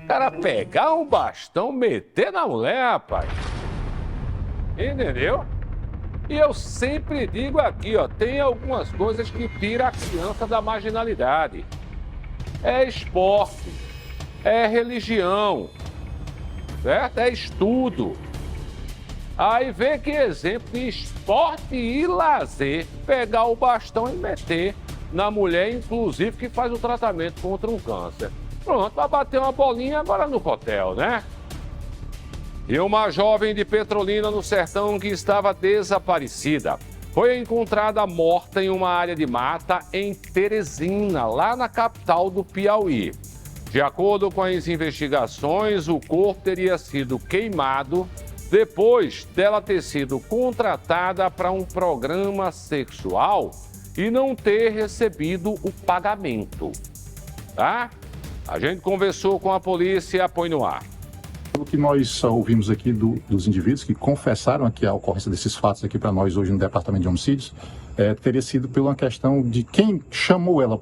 O cara pegar um bastão, meter na mulher, rapaz. Entendeu? E eu sempre digo aqui, ó, tem algumas coisas que tiram a criança da marginalidade. É esporte, é religião, certo? É estudo. Aí vê que exemplo de esporte e lazer, pegar o bastão e meter na mulher, inclusive, que faz o tratamento contra um câncer. Pronto, vai bater uma bolinha agora no hotel, né? E uma jovem de Petrolina, no sertão, que estava desaparecida, foi encontrada morta em uma área de mata em Teresina, lá na capital do Piauí. De acordo com as investigações, o corpo teria sido queimado depois dela ter sido contratada para um programa sexual e não ter recebido o pagamento. Tá? A gente conversou com a polícia, põe no ar. O que nós ouvimos aqui dos indivíduos que confessaram aqui a ocorrência desses fatos aqui para nós hoje no Departamento de Homicídios, teria sido pela questão de quem chamou ela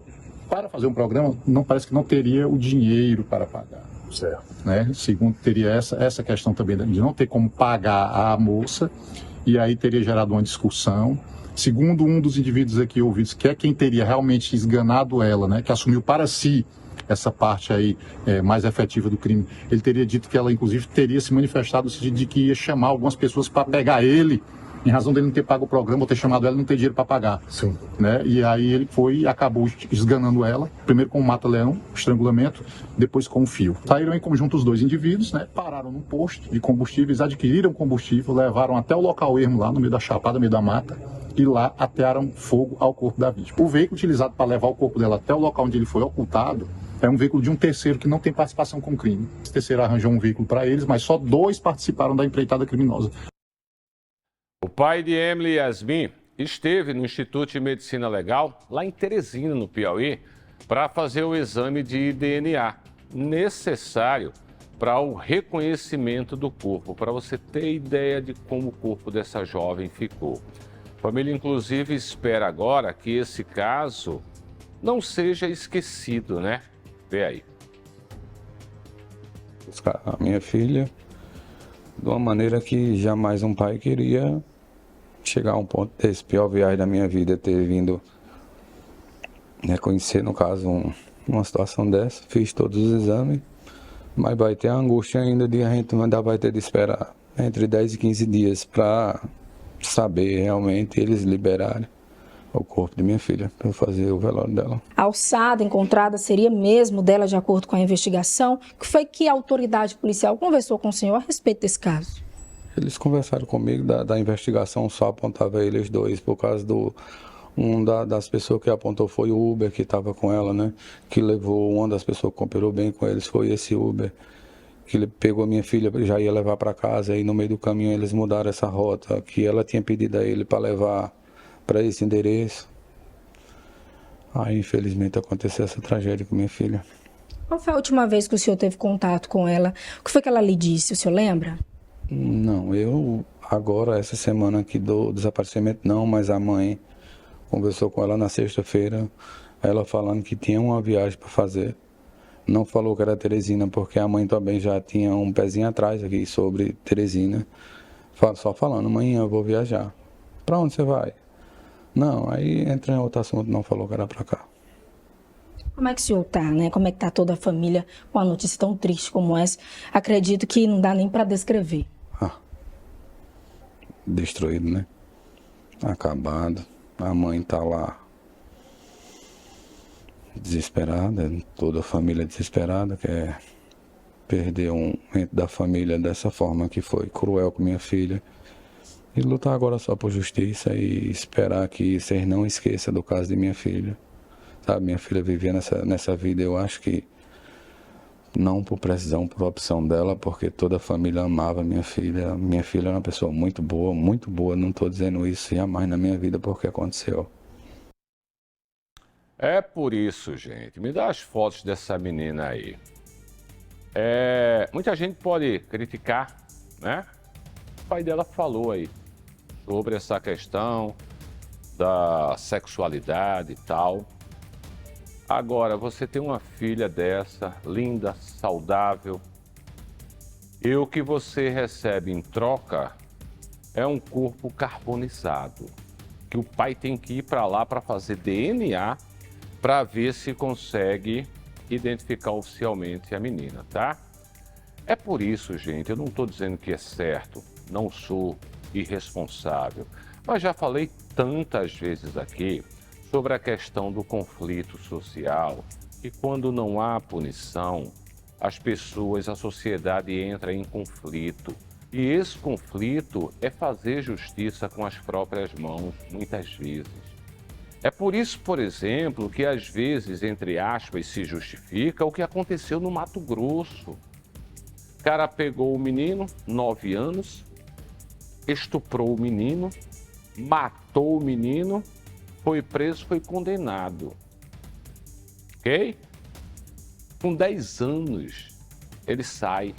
para fazer um programa, parece que não teria o dinheiro para pagar. Certo. Né? Segundo, teria essa questão também de não ter como pagar a moça, e aí teria gerado uma discussão. Segundo um dos indivíduos aqui ouvidos, que é quem teria realmente esganado ela, né, que assumiu para si essa parte aí mais efetiva do crime, ele teria dito que ela, inclusive, teria se manifestado no sentido de que ia chamar algumas pessoas para pegar ele, em razão dele não ter pago o programa ou ter chamado ela e não ter dinheiro para pagar. Sim. Né? E aí ele foi e acabou esganando ela, primeiro com o mata-leão, estrangulamento, depois com o fio. Saíram em conjunto os dois indivíduos, né? Pararam num posto de combustíveis, adquiriram combustível, levaram até o local ermo lá, no meio da chapada, no meio da mata, e lá atearam fogo ao corpo da vítima. O veículo utilizado para levar o corpo dela até o local onde ele foi ocultado é um veículo de um terceiro que não tem participação com o crime. Esse terceiro arranjou um veículo para eles, mas só 2 participaram da empreitada criminosa. O pai de Emily Yasmin esteve no Instituto de Medicina Legal, lá em Teresina, no Piauí, para fazer o exame de DNA necessário para o reconhecimento do corpo, para você ter ideia de como o corpo dessa jovem ficou. A família, inclusive, espera agora que esse caso não seja esquecido, né? Vê aí. Buscar a minha filha de uma maneira que jamais um pai queria chegar a um ponto desse. Pior viagem da minha vida, ter vindo reconhecer, no caso, uma situação dessa. Fiz todos os exames, mas vai ter a angústia ainda de a gente vai ter de esperar entre 10 e 15 dias para saber realmente, eles liberarem o corpo de minha filha para eu fazer o velório dela. A alçada encontrada seria mesmo dela, de acordo com a investigação? O que foi que a autoridade policial conversou com o senhor a respeito desse caso? Eles conversaram comigo da investigação, só apontava eles dois, por causa das pessoas que apontou foi o Uber que estava com ela, né? Que levou, uma das pessoas que cooperou bem com eles foi esse Uber, que ele pegou a minha filha, já ia levar para casa, e no meio do caminho eles mudaram essa rota, que ela tinha pedido a ele para levar para esse endereço. Aí, infelizmente, aconteceu essa tragédia com minha filha. Qual foi a última vez que o senhor teve contato com ela? O que foi que ela lhe disse, o senhor lembra? Não, eu agora, essa semana aqui do desaparecimento não, mas a mãe conversou com ela na sexta-feira, ela falando que tinha uma viagem para fazer. Não falou que era Teresina, porque a mãe também já tinha um pezinho atrás aqui sobre Teresina. Só falando, mãe, eu vou viajar. Para onde você vai? Não, aí entra em outro assunto, não falou que era para cá. Como é que o senhor tá, né? Como é que tá toda a família com uma notícia tão triste como essa? Acredito que não dá nem para descrever. Destruído, né? Acabado. A mãe tá lá desesperada, toda a família desesperada, quer perder um ente da família dessa forma que foi cruel com minha filha. E lutar agora só por justiça e esperar que vocês não esqueçam do caso de minha filha. Sabe, minha filha vivia nessa vida, eu acho que não por precisão, por opção dela, porque toda a família amava minha filha. Minha filha é uma pessoa muito boa, não estou dizendo isso jamais na minha vida porque aconteceu. É por isso, gente, me dá as fotos dessa menina aí. Muita gente pode criticar, né? O pai dela falou aí sobre essa questão da sexualidade e tal. Agora, você tem uma filha dessa, linda, saudável, e o que você recebe em troca é um corpo carbonizado, que o pai tem que ir para lá para fazer DNA para ver se consegue identificar oficialmente a menina, tá? É por isso, gente, eu não estou dizendo que é certo, não sou irresponsável, mas já falei tantas vezes aqui sobre a questão do conflito social e quando não há punição, as pessoas, a sociedade entra em conflito. E esse conflito é fazer justiça com as próprias mãos, muitas vezes. É por isso, por exemplo, que às vezes, entre aspas, se justifica o que aconteceu no Mato Grosso. O cara pegou o menino, 9 anos, estuprou o menino, matou o menino, foi preso, foi condenado. Ok? Com 10 anos, ele sai.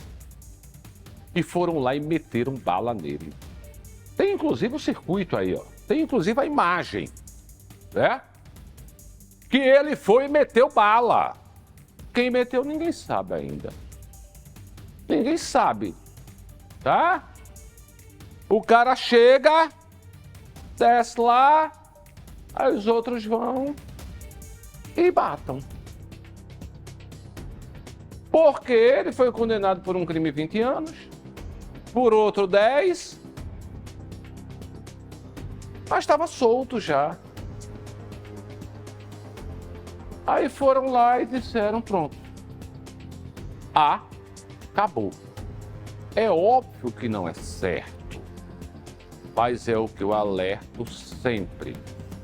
E foram lá e meteram bala nele. Tem inclusive o circuito aí, ó. Tem inclusive a imagem, né? Que ele foi e meteu bala. Quem meteu, ninguém sabe ainda. Ninguém sabe, tá? O cara chega, desce lá, aí os outros vão e matam. Porque ele foi condenado por um crime 20 anos, por outro 10, mas estava solto já. Aí foram lá e disseram, pronto, acabou. É óbvio que não é certo, mas é o que eu alerto sempre.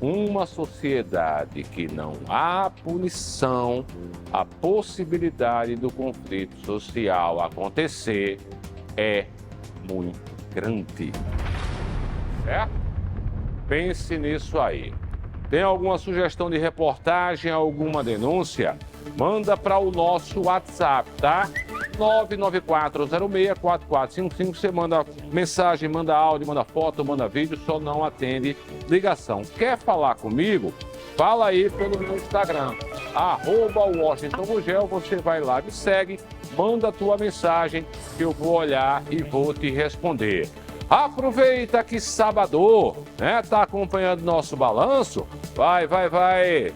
Uma sociedade que não há punição, a possibilidade do conflito social acontecer é muito grande. Certo? Pense nisso aí. Tem alguma sugestão de reportagem, alguma denúncia? Manda para o nosso WhatsApp, tá? 994064455. Você manda mensagem, manda áudio, manda foto, manda vídeo, só não atende ligação. Quer falar comigo? Fala aí pelo meu Instagram, @WashingtonGugel. Você vai lá, me segue, manda a tua mensagem que eu vou olhar e vou te responder. Aproveita que sábado, né? Tá acompanhando nosso balanço? Vai. Ganha.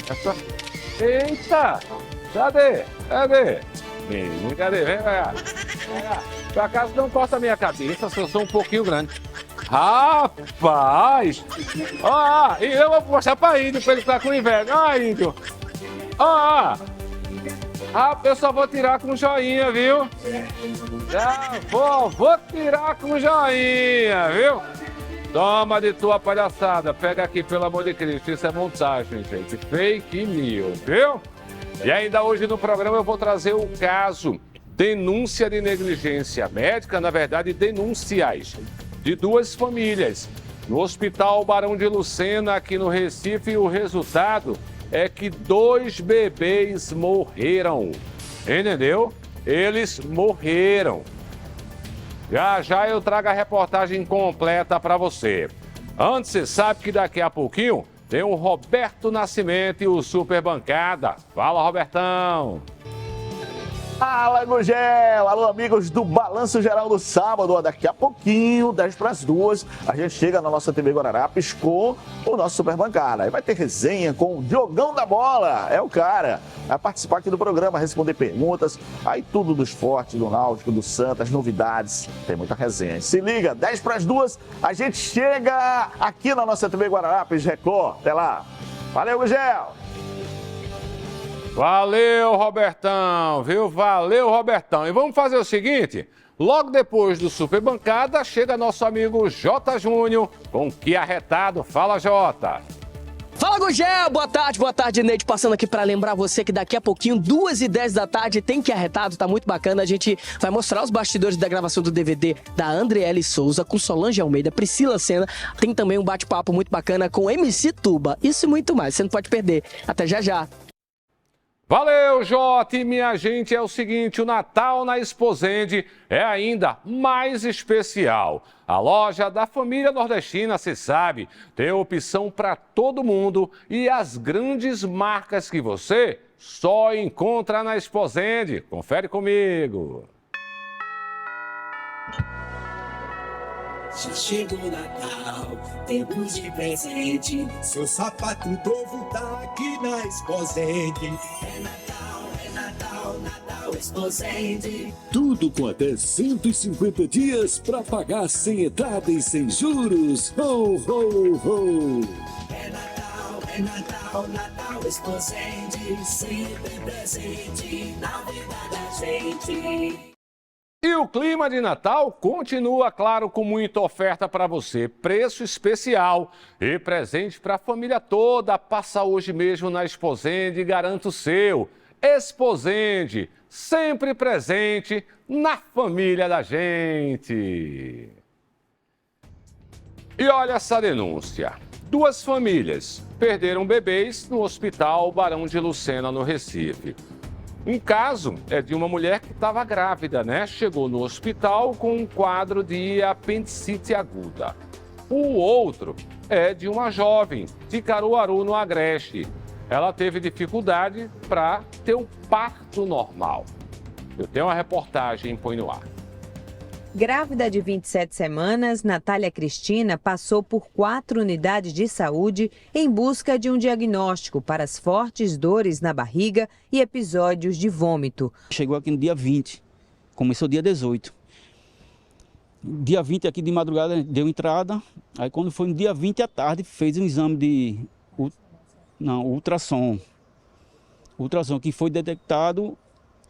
Essa. Eita! Cadê? Cadê? Vem cá. Por acaso não corta a minha cabeça, se eu sou um pouquinho grande. Rapaz! E eu vou mostrar pra Índio, pra ele ficar com inveja. Índio! Eu só vou tirar com joinha, viu? Vou tirar com joinha, viu? Toma de tua palhaçada. Pega aqui, pelo amor de Cristo. Isso é montagem, gente. Fake news, viu? E ainda hoje no programa eu vou trazer o caso denúncia de negligência médica, na verdade, denúncias de duas famílias. No Hospital Barão de Lucena, aqui no Recife, o resultado é que 2 bebês morreram. Entendeu? Eles morreram. Já eu trago a reportagem completa para você. Antes, você sabe que daqui a pouquinho tem o Roberto Nascimento e o Super Bancada. Fala, Robertão! Fala, Gugel! Alô, amigos do Balanço Geral do Sábado. Daqui a pouquinho, 10:02, a gente chega na nossa TV Guararapes com o nosso Super Bancada. Aí vai ter resenha com o Diogão da Bola, é o cara. Vai participar aqui do programa, responder perguntas, aí tudo do esporte, do Náutico, do Santos, novidades. Tem muita resenha. Se liga, 10:02, a gente chega aqui na nossa TV Guararapes Record. Até lá. Valeu, Gugel! Valeu, Robertão, viu? Valeu, Robertão. E vamos fazer o seguinte, logo depois do Super Bancada, chega nosso amigo Jota Júnior com Que Arretado. Fala, Jota. Fala, Gugel! Boa tarde, Neide. Passando aqui para lembrar você que daqui a pouquinho, 2h10 da tarde, tem Que Arretado, tá muito bacana. A gente vai mostrar os bastidores da gravação do DVD da Andriele Souza com Solange Almeida, Priscila Senna. Tem também um bate-papo muito bacana com MC Tuba. Isso e muito mais, você não pode perder. Até já. Valeu, Jota! E minha gente, é o seguinte, o Natal na Exposende é ainda mais especial. A loja da família nordestina, se sabe, tem opção para todo mundo e as grandes marcas que você só encontra na Exposende. Confere comigo. Já chegou o Natal, temos de presente. Seu sapato novo tá aqui na Exposende. É Natal, Natal Exposende. Tudo com até 150 dias para pagar sem entrada e sem juros. Ho, ho, ho! É Natal, Natal Exposende. Sempre presente na vida da gente. E o clima de Natal continua, claro, com muita oferta para você. Preço especial e presente para a família toda. Passa hoje mesmo na Exposende e garanta o seu. Exposende, sempre presente na família da gente. E olha essa denúncia. 2 famílias perderam bebês no Hospital Barão de Lucena, no Recife. Um caso é de uma mulher que estava grávida, né? Chegou no hospital com um quadro de apendicite aguda. O outro é de uma jovem de Caruaru, no Agreste. Ela teve dificuldade para ter um parto normal. Eu tenho uma reportagem, põe no ar. Grávida de 27 semanas, Natália Cristina passou por 4 unidades de saúde em busca de um diagnóstico para as fortes dores na barriga e episódios de vômito. Chegou aqui no dia 20, começou dia 18. Dia 20 aqui de madrugada deu entrada, aí quando foi no dia 20 à tarde fez um exame de ultrassom. Ultrassom que foi detectado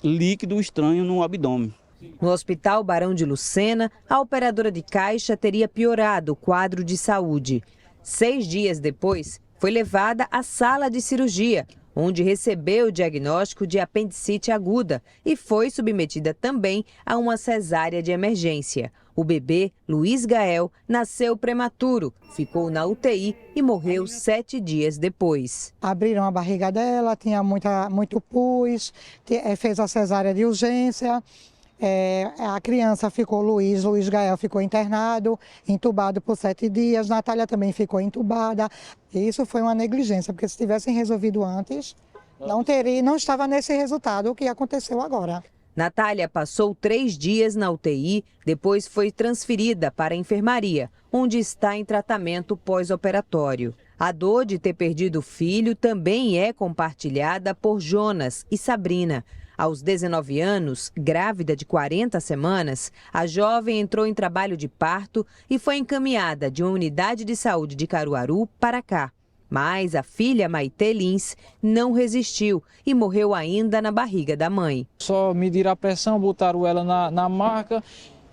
líquido estranho no abdômen. No Hospital Barão de Lucena, a operadora de caixa teria piorado o quadro de saúde. 6 dias depois, foi levada à sala de cirurgia, onde recebeu o diagnóstico de apendicite aguda e foi submetida também a uma cesárea de emergência. O bebê, Luiz Gael, nasceu prematuro, ficou na UTI e morreu 7 dias depois. Abriram a barriga dela, tinha muito pus, fez a cesárea de urgência. A criança ficou, Luiz Gael ficou internado, entubado por 7 dias, Natália também ficou entubada. E isso foi uma negligência, porque se tivessem resolvido antes, não estava nesse resultado o que aconteceu agora. Natália passou 3 dias na UTI, depois foi transferida para a enfermaria, onde está em tratamento pós-operatório. A dor de ter perdido o filho também é compartilhada por Jonas e Sabrina. Aos 19 anos, grávida de 40 semanas, a jovem entrou em trabalho de parto e foi encaminhada de uma unidade de saúde de Caruaru para cá. Mas a filha, Maite Lins, não resistiu e morreu ainda na barriga da mãe. Só mediram a pressão, botaram ela na maca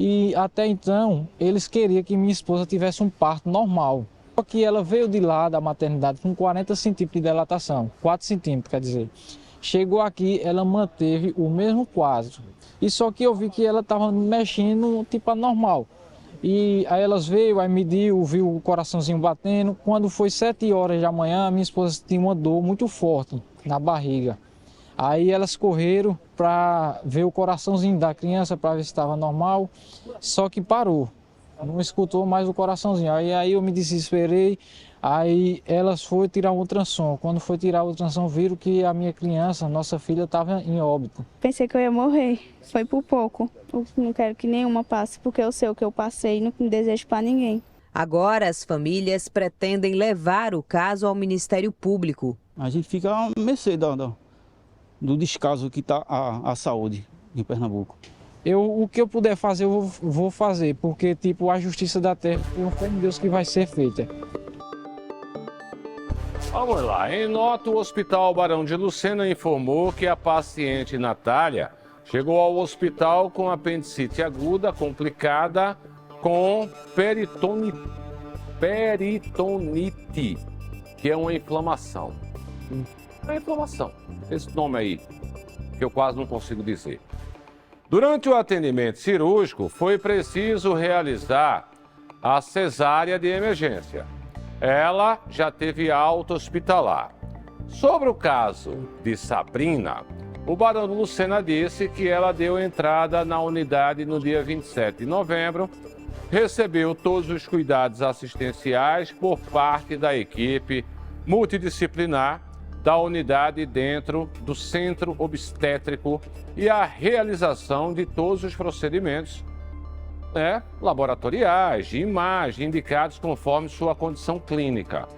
e até então eles queriam que minha esposa tivesse um parto normal. Só que ela veio de lá da maternidade com 40 centímetros de dilatação, 4 centímetros quer dizer. Chegou aqui, ela manteve o mesmo quadro. E só que eu vi que ela estava mexendo tipo anormal. E aí elas veio, aí mediu, viu o coraçãozinho batendo. Quando foi 7 horas da manhã, minha esposa tinha uma dor muito forte na barriga. Aí elas correram para ver o coraçãozinho da criança, para ver se estava normal. Só que parou, não escutou mais o coraçãozinho. Aí eu me desesperei. Aí elas foram tirar um ultrassom. Quando foi tirar o ultrassom, viram que a minha criança, nossa filha, estava em óbito. Pensei que eu ia morrer, foi por pouco. Eu não quero que nenhuma passe, porque eu sei o que eu passei e não desejo para ninguém. Agora as famílias pretendem levar o caso ao Ministério Público. A gente fica à mercê do descaso que está a saúde em Pernambuco. O que eu puder fazer, eu vou fazer, porque tipo, a justiça da terra, não foi Deus que vai ser feita. Vamos lá. Em nota, o Hospital Barão de Lucena informou que a paciente Natália chegou ao hospital com apendicite aguda complicada com peritonite, que é uma inflamação. É inflamação. Esse nome aí, que eu quase não consigo dizer. Durante o atendimento cirúrgico, foi preciso realizar a cesárea de emergência. Ela já teve alta hospitalar. Sobre o caso de Sabrina, o Barão de Lucena disse que ela deu entrada na unidade no dia 27 de novembro, recebeu todos os cuidados assistenciais por parte da equipe multidisciplinar da unidade dentro do centro obstétrico e a realização de todos os procedimentos laboratoriais, de imagem, indicados conforme sua condição clínica.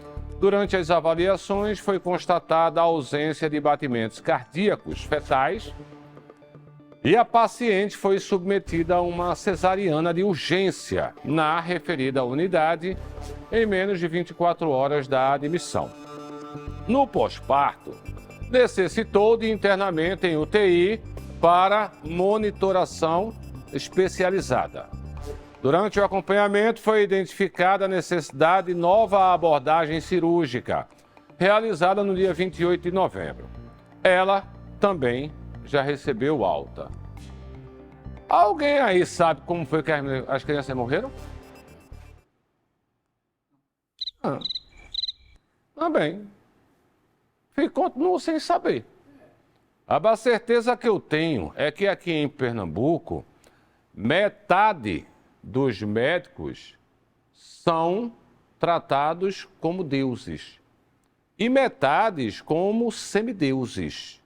Durante as avaliações, foi constatada a ausência de batimentos cardíacos fetais e a paciente foi submetida a uma cesariana de urgência na referida unidade em menos de 24 horas da admissão. No pós-parto, necessitou de internamento em UTI para monitoração especializada. Durante o acompanhamento, foi identificada a necessidade de nova abordagem cirúrgica, realizada no dia 28 de novembro. Ela também já recebeu alta. Alguém aí sabe como foi que as crianças morreram? Também. Continuo sem saber. A certeza que eu tenho é que aqui em Pernambuco, metade dos médicos são tratados como deuses e metades como semideuses.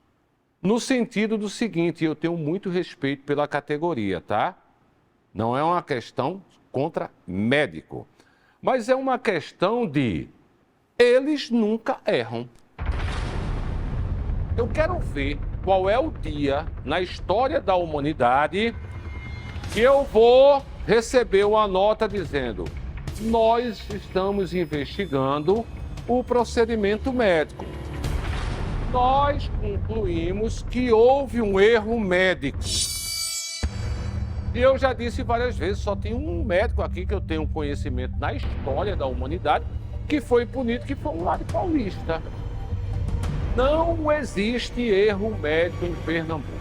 No sentido do seguinte, eu tenho muito respeito pela categoria, tá? Não é uma questão contra médico, mas é uma questão de eles nunca erram. Eu quero ver qual é o dia na história da humanidade que eu vou receber uma nota dizendo: nós estamos investigando o procedimento médico. Nós concluímos que houve um erro médico. E eu já disse várias vezes, só tem um médico aqui que eu tenho conhecimento na história da humanidade que foi punido, que foi um Lade Paulista. Não existe erro médico em Pernambuco.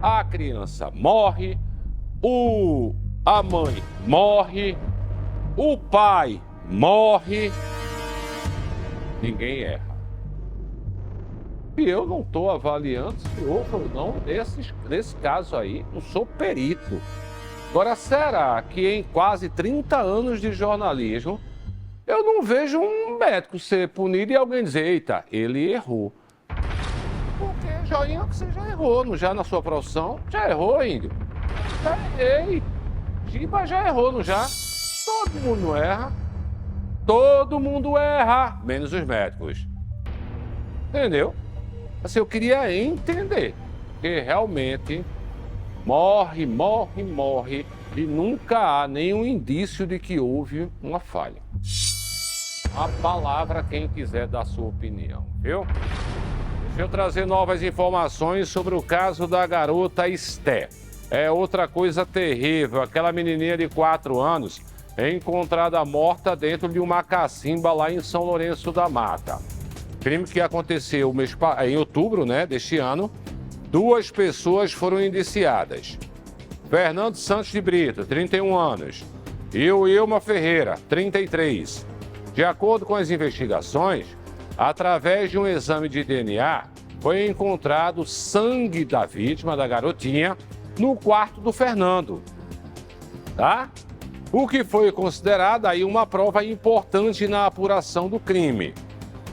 A criança morre, a mãe morre, o pai morre, ninguém erra. E eu não estou avaliando se houve ou não nesse caso aí, não sou perito. Agora, será que em quase 30 anos de jornalismo, eu não vejo um médico ser punido e alguém dizer: eita, ele errou? Porque, joinha, você já errou, já na sua profissão, já errou, índio? Já errei. Giba já errou, não já? Todo mundo erra. Todo mundo erra, menos os médicos. Entendeu? Assim, eu queria entender. porque realmente morre e nunca há nenhum indício de que houve uma falha. A palavra quem quiser dar sua opinião, viu? Deixa eu trazer novas informações sobre o caso da garota Esté. É outra coisa terrível, aquela menininha de 4 anos é encontrada morta dentro de uma cacimba lá em São Lourenço da Mata. Crime que aconteceu em outubro, deste ano. 2 pessoas foram indiciadas. Fernando Santos de Brito, 31 anos. E o Wilma Ferreira, 33. De acordo com as investigações, através de um exame de DNA, foi encontrado sangue da vítima, da garotinha, no quarto do Fernando. Tá? O que foi considerado aí uma prova importante na apuração do crime.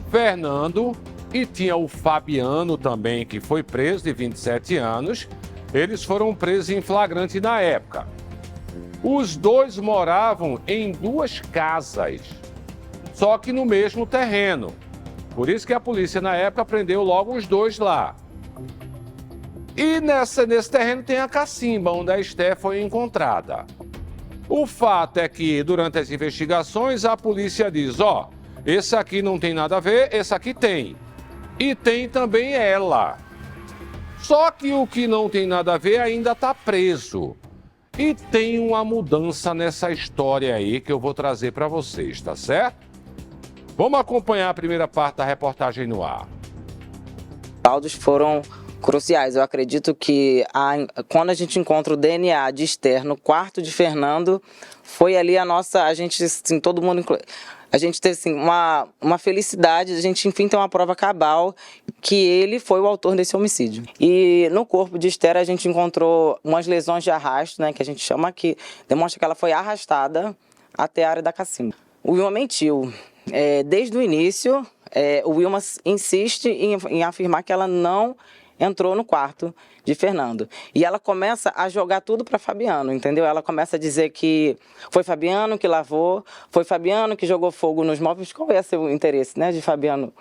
Fernando e tinha o Fabiano também, que foi preso, de 27 anos. Eles foram presos em flagrante na época. Os dois moravam em 2 casas, só que no mesmo terreno. Por isso que a polícia na época prendeu logo os 2 lá. E nesse terreno tem a cacimba, onde a Esté foi encontrada. O fato é que, durante as investigações, a polícia diz, esse aqui não tem nada a ver, esse aqui tem. E tem também ela. Só que o que não tem nada a ver ainda está preso. E tem uma mudança nessa história aí que eu vou trazer para vocês, tá certo? Vamos acompanhar a primeira parte da reportagem no ar. Os laudos foram cruciais. Eu acredito que quando a gente encontra o DNA de Esther no quarto de Fernando, foi ali a gente, assim, todo mundo, a gente teve assim, uma felicidade, a gente enfim tem uma prova cabal que ele foi o autor desse homicídio. E no corpo de Esther a gente encontrou umas lesões de arrasto, que a gente chama, que demonstra que ela foi arrastada até a área da cacimba. O Wilma mentiu. Desde o início, o Wilma insiste em afirmar que ela não entrou no quarto de Fernando. E ela começa a jogar tudo para Fabiano, entendeu? Ela começa a dizer que foi Fabiano que lavou, foi Fabiano que jogou fogo nos móveis. Qual ia ser o interesse, de Fabiano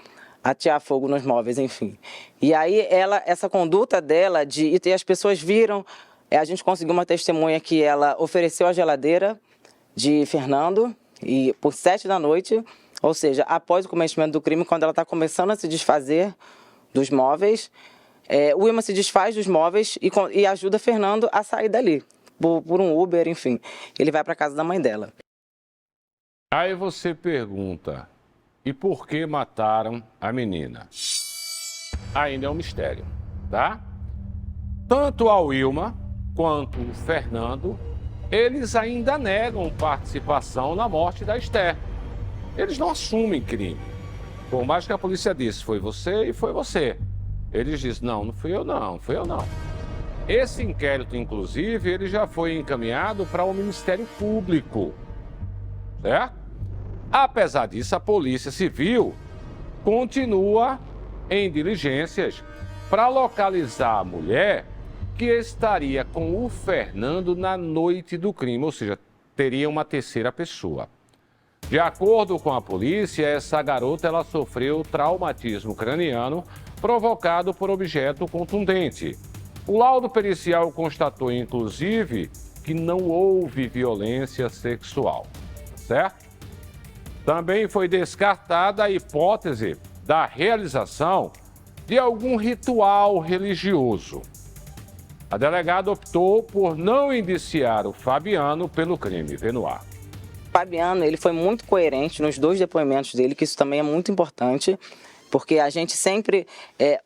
atear fogo nos móveis, enfim. E aí, essa conduta dela, e as pessoas viram, a gente conseguiu uma testemunha que ela ofereceu a geladeira de Fernando, e por 7 da noite, ou seja, após o cometimento do crime, quando ela está começando a se desfazer dos móveis, o Wilma se desfaz dos móveis e ajuda Fernando a sair dali, por um Uber, enfim. Ele vai para a casa da mãe dela. Aí você pergunta, e por que mataram a menina? Ainda é um mistério, tá? Tanto a Wilma quanto o Fernando, eles ainda negam participação na morte da Esther. Eles não assumem crime. Por mais que a polícia disse, foi você e foi você. Eles dizem, não fui eu não, fui eu não. Esse inquérito, inclusive, ele já foi encaminhado para o Ministério Público, certo? Apesar disso, a Polícia Civil continua em diligências para localizar a mulher que estaria com o Fernando na noite do crime, ou seja, teria uma terceira pessoa. De acordo com a polícia, essa garota ela sofreu traumatismo craniano provocado por objeto contundente. O laudo pericial constatou, inclusive, que não houve violência sexual, certo? Também foi descartada a hipótese da realização de algum ritual religioso. A delegada optou por não indiciar o Fabiano pelo crime. Vê no ar. Fabiano, ele foi muito coerente nos 2 depoimentos dele, que isso também é muito importante, porque a gente sempre,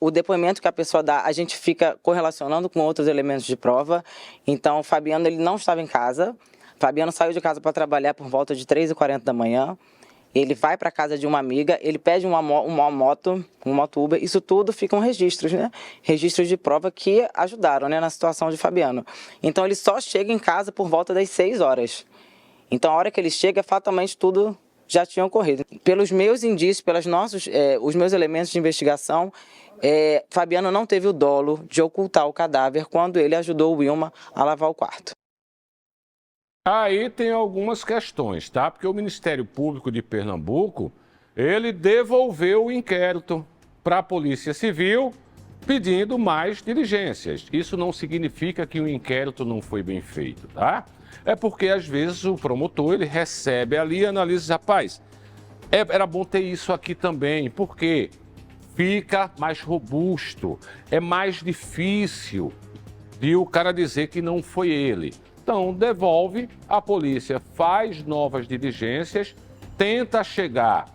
o depoimento que a pessoa dá, a gente fica correlacionando com outros elementos de prova. Então, o Fabiano, ele não estava em casa. Fabiano saiu de casa para trabalhar por volta de 3h40 da manhã. Ele vai para a casa de uma amiga, ele pede uma moto Uber. Isso tudo ficam registros, Registros de prova que ajudaram, na situação de Fabiano. Então, ele só chega em casa por volta das 6 horas. Então, a hora que ele chega, fatalmente tudo já tinha ocorrido. Pelos meus indícios, os meus elementos de investigação, Fabiano não teve o dolo de ocultar o cadáver quando ele ajudou o Wilma a lavar o quarto. Aí tem algumas questões, tá? Porque o Ministério Público de Pernambuco, ele devolveu o inquérito para a Polícia Civil pedindo mais diligências. Isso não significa que o inquérito não foi bem feito, tá? É porque, às vezes, o promotor, ele recebe ali e analisa, rapaz, era bom ter isso aqui também, porque fica mais robusto, é mais difícil de o cara dizer que não foi ele. Então, devolve, a polícia faz novas diligências, tenta chegar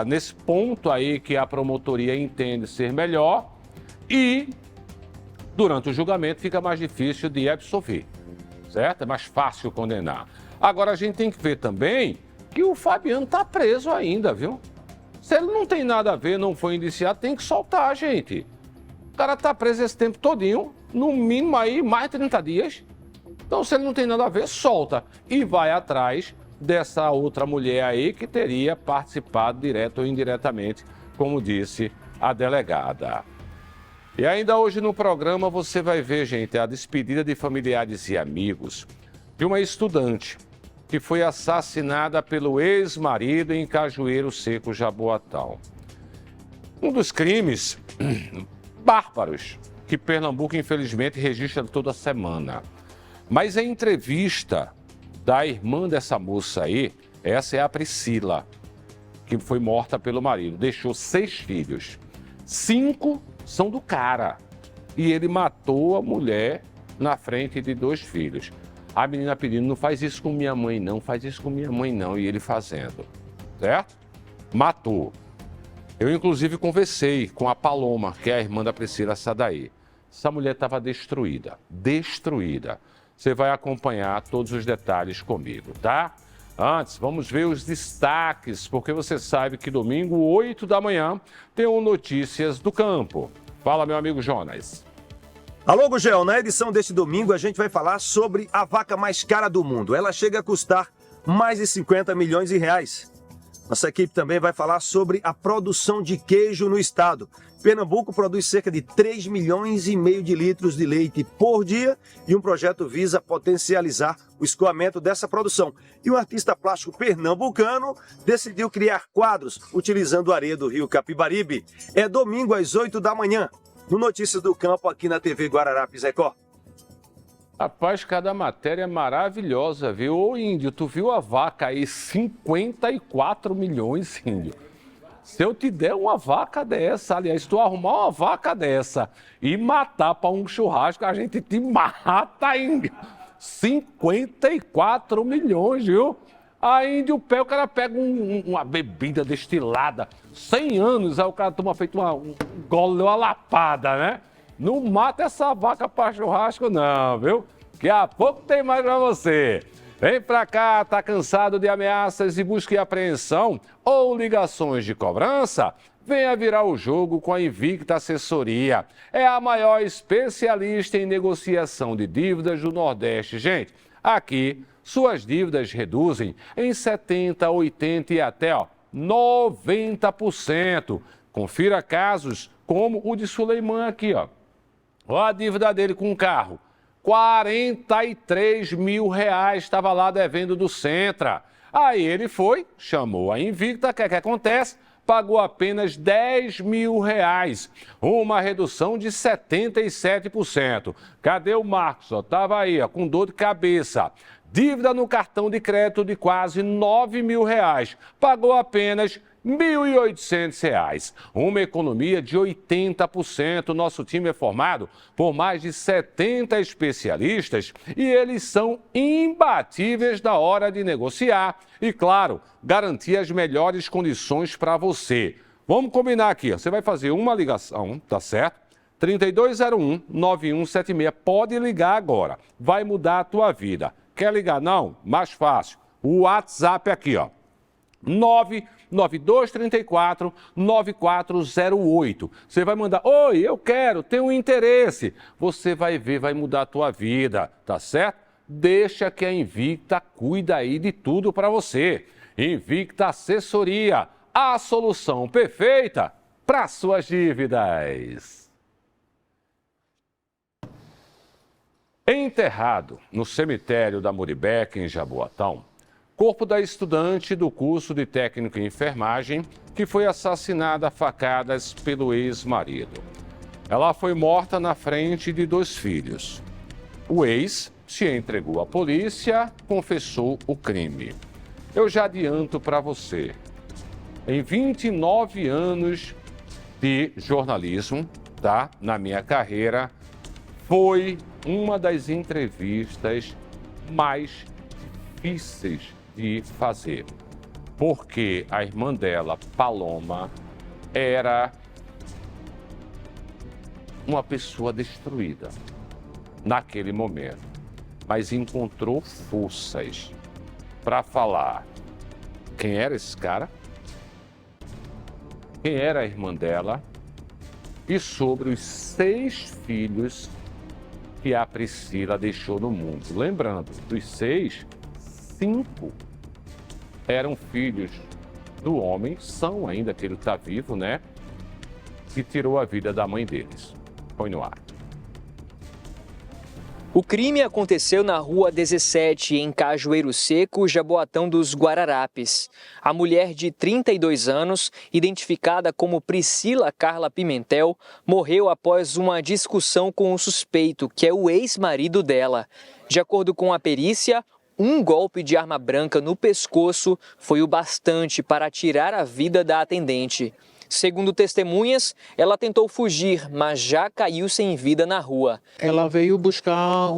nesse ponto aí que a promotoria entende ser melhor e, durante o julgamento, fica mais difícil de absolver, certo? É mais fácil condenar. Agora, a gente tem que ver também que o Fabiano está preso ainda, viu? Se ele não tem nada a ver, não foi indiciado, tem que soltar, gente. O cara está preso esse tempo todinho, no mínimo aí mais de 30 dias. Então, se ele não tem nada a ver, solta e vai atrás dessa outra mulher aí que teria participado direto ou indiretamente, como disse a delegada. E ainda hoje no programa você vai ver, gente, a despedida de familiares e amigos de uma estudante que foi assassinada pelo ex-marido em Cajueiro Seco, Jaboatão. Um dos crimes bárbaros que Pernambuco, infelizmente, registra toda semana. Mas a entrevista da irmã dessa moça aí, essa é a Priscila, que foi morta pelo marido. Deixou 6 filhos. 5 são do cara. E ele matou a mulher na frente de 2 filhos. A menina pedindo, não faz isso com minha mãe não, faz isso com minha mãe não. E ele fazendo, certo? Matou. Eu, inclusive, conversei com a Paloma, que é a irmã da Priscila Sadaí. Essa mulher estava destruída, destruída. Você vai acompanhar todos os detalhes comigo, tá? Antes, vamos ver os destaques, porque você sabe que domingo, 8 da manhã, tem um Notícias do Campo. Fala, meu amigo Jonas. Alô, Gugel, na edição deste domingo a gente vai falar sobre a vaca mais cara do mundo. Ela chega a custar mais de 50 milhões de reais. Nossa equipe também vai falar sobre a produção de queijo no estado. Pernambuco produz cerca de 3,5 milhões de litros de leite por dia e um projeto visa potencializar o escoamento dessa produção. E um artista plástico pernambucano decidiu criar quadros utilizando areia do rio Capibaribe. É domingo às 8 da manhã, no Notícias do Campo, aqui na TV Guararapes Record. Rapaz, cada matéria é maravilhosa, viu? Ô, Índio, tu viu a vaca aí, 54 milhões, Índio. Se eu te der uma vaca dessa, aliás, se tu arrumar uma vaca dessa e matar para um churrasco, a gente te mata, Índio. 54 milhões, viu? Aí, Índio, o cara pega uma bebida destilada, 100 anos, aí o cara toma feito um gole, uma lapada, né? Não mata essa vaca para churrasco não, viu? Daqui a pouco tem mais para você. Vem pra cá, tá cansado de ameaças e busca e apreensão ou ligações de cobrança? Venha virar o jogo com a Invicta Assessoria. É a maior especialista em negociação de dívidas do Nordeste. Gente, aqui suas dívidas reduzem em 70%, 80% e até 90%. Confira casos como o de Suleiman aqui, ó. Olha a dívida dele com o carro. 43 mil reais estava lá devendo do Centra. Aí ele foi, chamou a Invicta, o que acontece? Pagou apenas 10 mil reais, uma redução de 77%. Cadê o Marcos? Estava aí, com dor de cabeça. Dívida no cartão de crédito de quase 9 mil reais. Pagou apenas R$ 1.800, uma economia de 80%. Nosso time é formado por mais de 70 especialistas e eles são imbatíveis na hora de negociar e, claro, garantir as melhores condições para você. Vamos combinar aqui, você vai fazer uma ligação, tá certo? 3201-9176, pode ligar agora, vai mudar a tua vida. Quer ligar não? Mais fácil, o WhatsApp aqui, ó, 99234-9408. Você vai mandar, oi, eu quero, tenho interesse. Você vai ver, vai mudar a tua vida, tá certo? Deixa que a Invicta cuida aí de tudo para você. Invicta Assessoria, a solução perfeita para suas dívidas. Enterrado no cemitério da Muribeca, em Jaboatão, corpo da estudante do curso de técnico em enfermagem que foi assassinada a facadas pelo ex-marido. Ela foi morta na frente de 2 filhos. O ex se entregou à polícia, confessou o crime. Eu já adianto para você, em 29 anos de jornalismo, tá? Na minha carreira, foi uma das entrevistas mais difíceis de fazer. Porque a irmã dela, Paloma, era uma pessoa destruída naquele momento, mas encontrou forças para falar quem era esse cara, quem era a irmã dela e sobre os 6 filhos que a Priscila deixou no mundo. Lembrando, dos 6, 5 eram filhos do homem, são ainda, que ele está vivo, né? Que tirou a vida da mãe deles. Põe no ar. O crime aconteceu na Rua 17, em Cajueiro Seco, Jaboatão dos Guararapes. A mulher de 32 anos, identificada como Priscila Carla Pimentel, morreu após uma discussão com o suspeito, que é o ex-marido dela. De acordo com a perícia, um golpe de arma branca no pescoço foi o bastante para tirar a vida da atendente. Segundo testemunhas, ela tentou fugir, mas já caiu sem vida na rua. Ela veio buscar,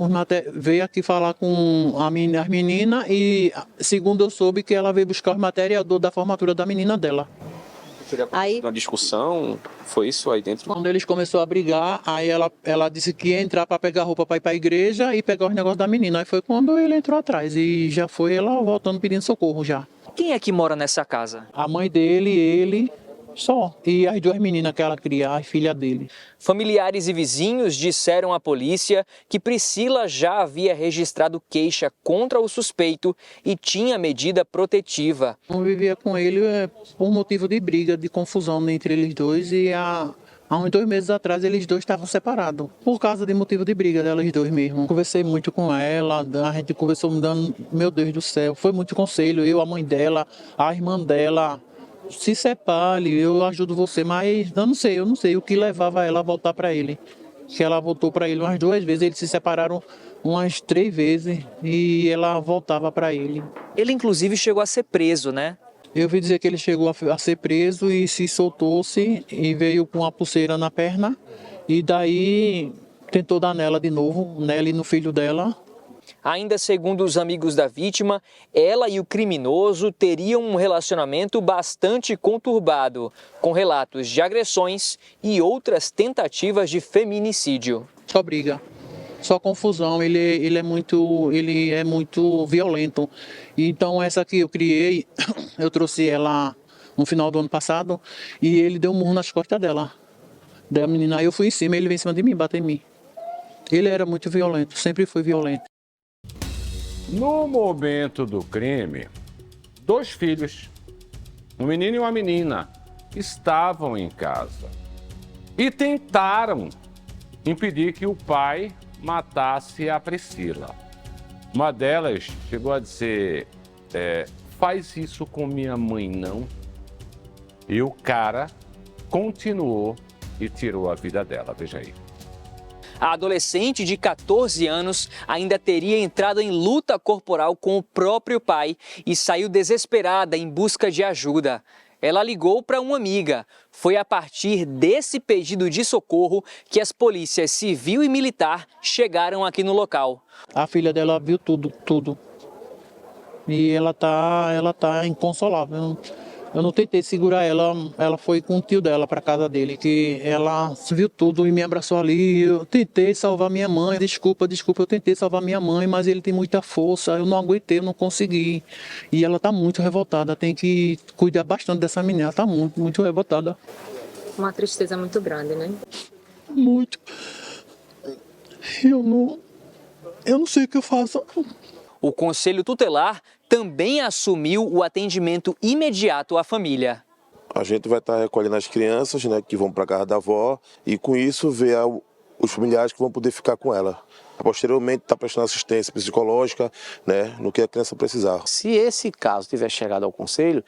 veio aqui falar com as meninas e, segundo eu soube, que ela veio buscar os materiador da formatura da menina dela. Aí, uma discussão, foi isso aí dentro? Quando eles começaram a brigar, aí ela disse que ia entrar para pegar roupa para ir para a igreja e pegar os negócios da menina. Aí foi quando ele entrou atrás e já foi ela voltando pedindo socorro já. Quem é que mora nessa casa? A mãe dele, ele... Só. E as 2 meninas que ela cria, a filha dele. Familiares e vizinhos disseram à polícia que Priscila já havia registrado queixa contra o suspeito e tinha medida protetiva. Eu vivia com ele por motivo de briga, de confusão entre eles dois e há uns 2 meses atrás eles dois estavam separados. Por causa de motivo de briga delas dois mesmo. Conversei muito com ela, a gente conversou me dando, meu Deus do céu, foi muito conselho. Eu, a mãe dela, a irmã dela... Se separe, eu ajudo você, mas eu não sei o que levava ela a voltar para ele. Que ela voltou para ele umas 2 vezes, eles se separaram umas 3 vezes e ela voltava para ele. Ele inclusive chegou a ser preso, né? Eu ouvi dizer que ele chegou a ser preso e se soltou-se e veio com a pulseira na perna e daí tentou dar nela de novo, nela e no filho dela. Ainda segundo os amigos da vítima, ela e o criminoso teriam um relacionamento bastante conturbado, com relatos de agressões e outras tentativas de feminicídio. Só briga, só confusão, ele é muito violento. Então essa que eu criei, eu trouxe ela no final do ano passado e ele deu um murro nas costas dela. Da menina, aí eu fui em cima, ele veio em cima de mim, bateu em mim. Ele era muito violento, sempre foi violento. No momento do crime, 2 filhos, um menino e uma menina, estavam em casa e tentaram impedir que o pai matasse a Priscila. Uma delas chegou a dizer, faz isso com minha mãe não. E o cara continuou e tirou a vida dela, veja aí. A adolescente de 14 anos ainda teria entrado em luta corporal com o próprio pai e saiu desesperada em busca de ajuda. Ela ligou para uma amiga. Foi a partir desse pedido de socorro que as polícias civil e militar chegaram aqui no local. A filha dela viu tudo. E ela tá inconsolável. Eu não tentei segurar ela, ela foi com o tio dela para casa dele, que ela viu tudo e me abraçou ali. Eu tentei salvar minha mãe, desculpa, eu tentei salvar minha mãe, mas ele tem muita força, eu não aguentei, eu não consegui. E ela tá muito revoltada, tem que cuidar bastante dessa menina, ela tá muito revoltada. Uma tristeza muito grande, né? Muito. Eu não sei o que eu faço. O Conselho Tutelar também assumiu o atendimento imediato à família. A gente vai estar recolhendo as crianças, né, que vão para a casa da avó e com isso ver os familiares que vão poder ficar com ela. Posteriormente está prestando assistência psicológica, né, no que a criança precisar. Se esse caso tiver chegado ao Conselho,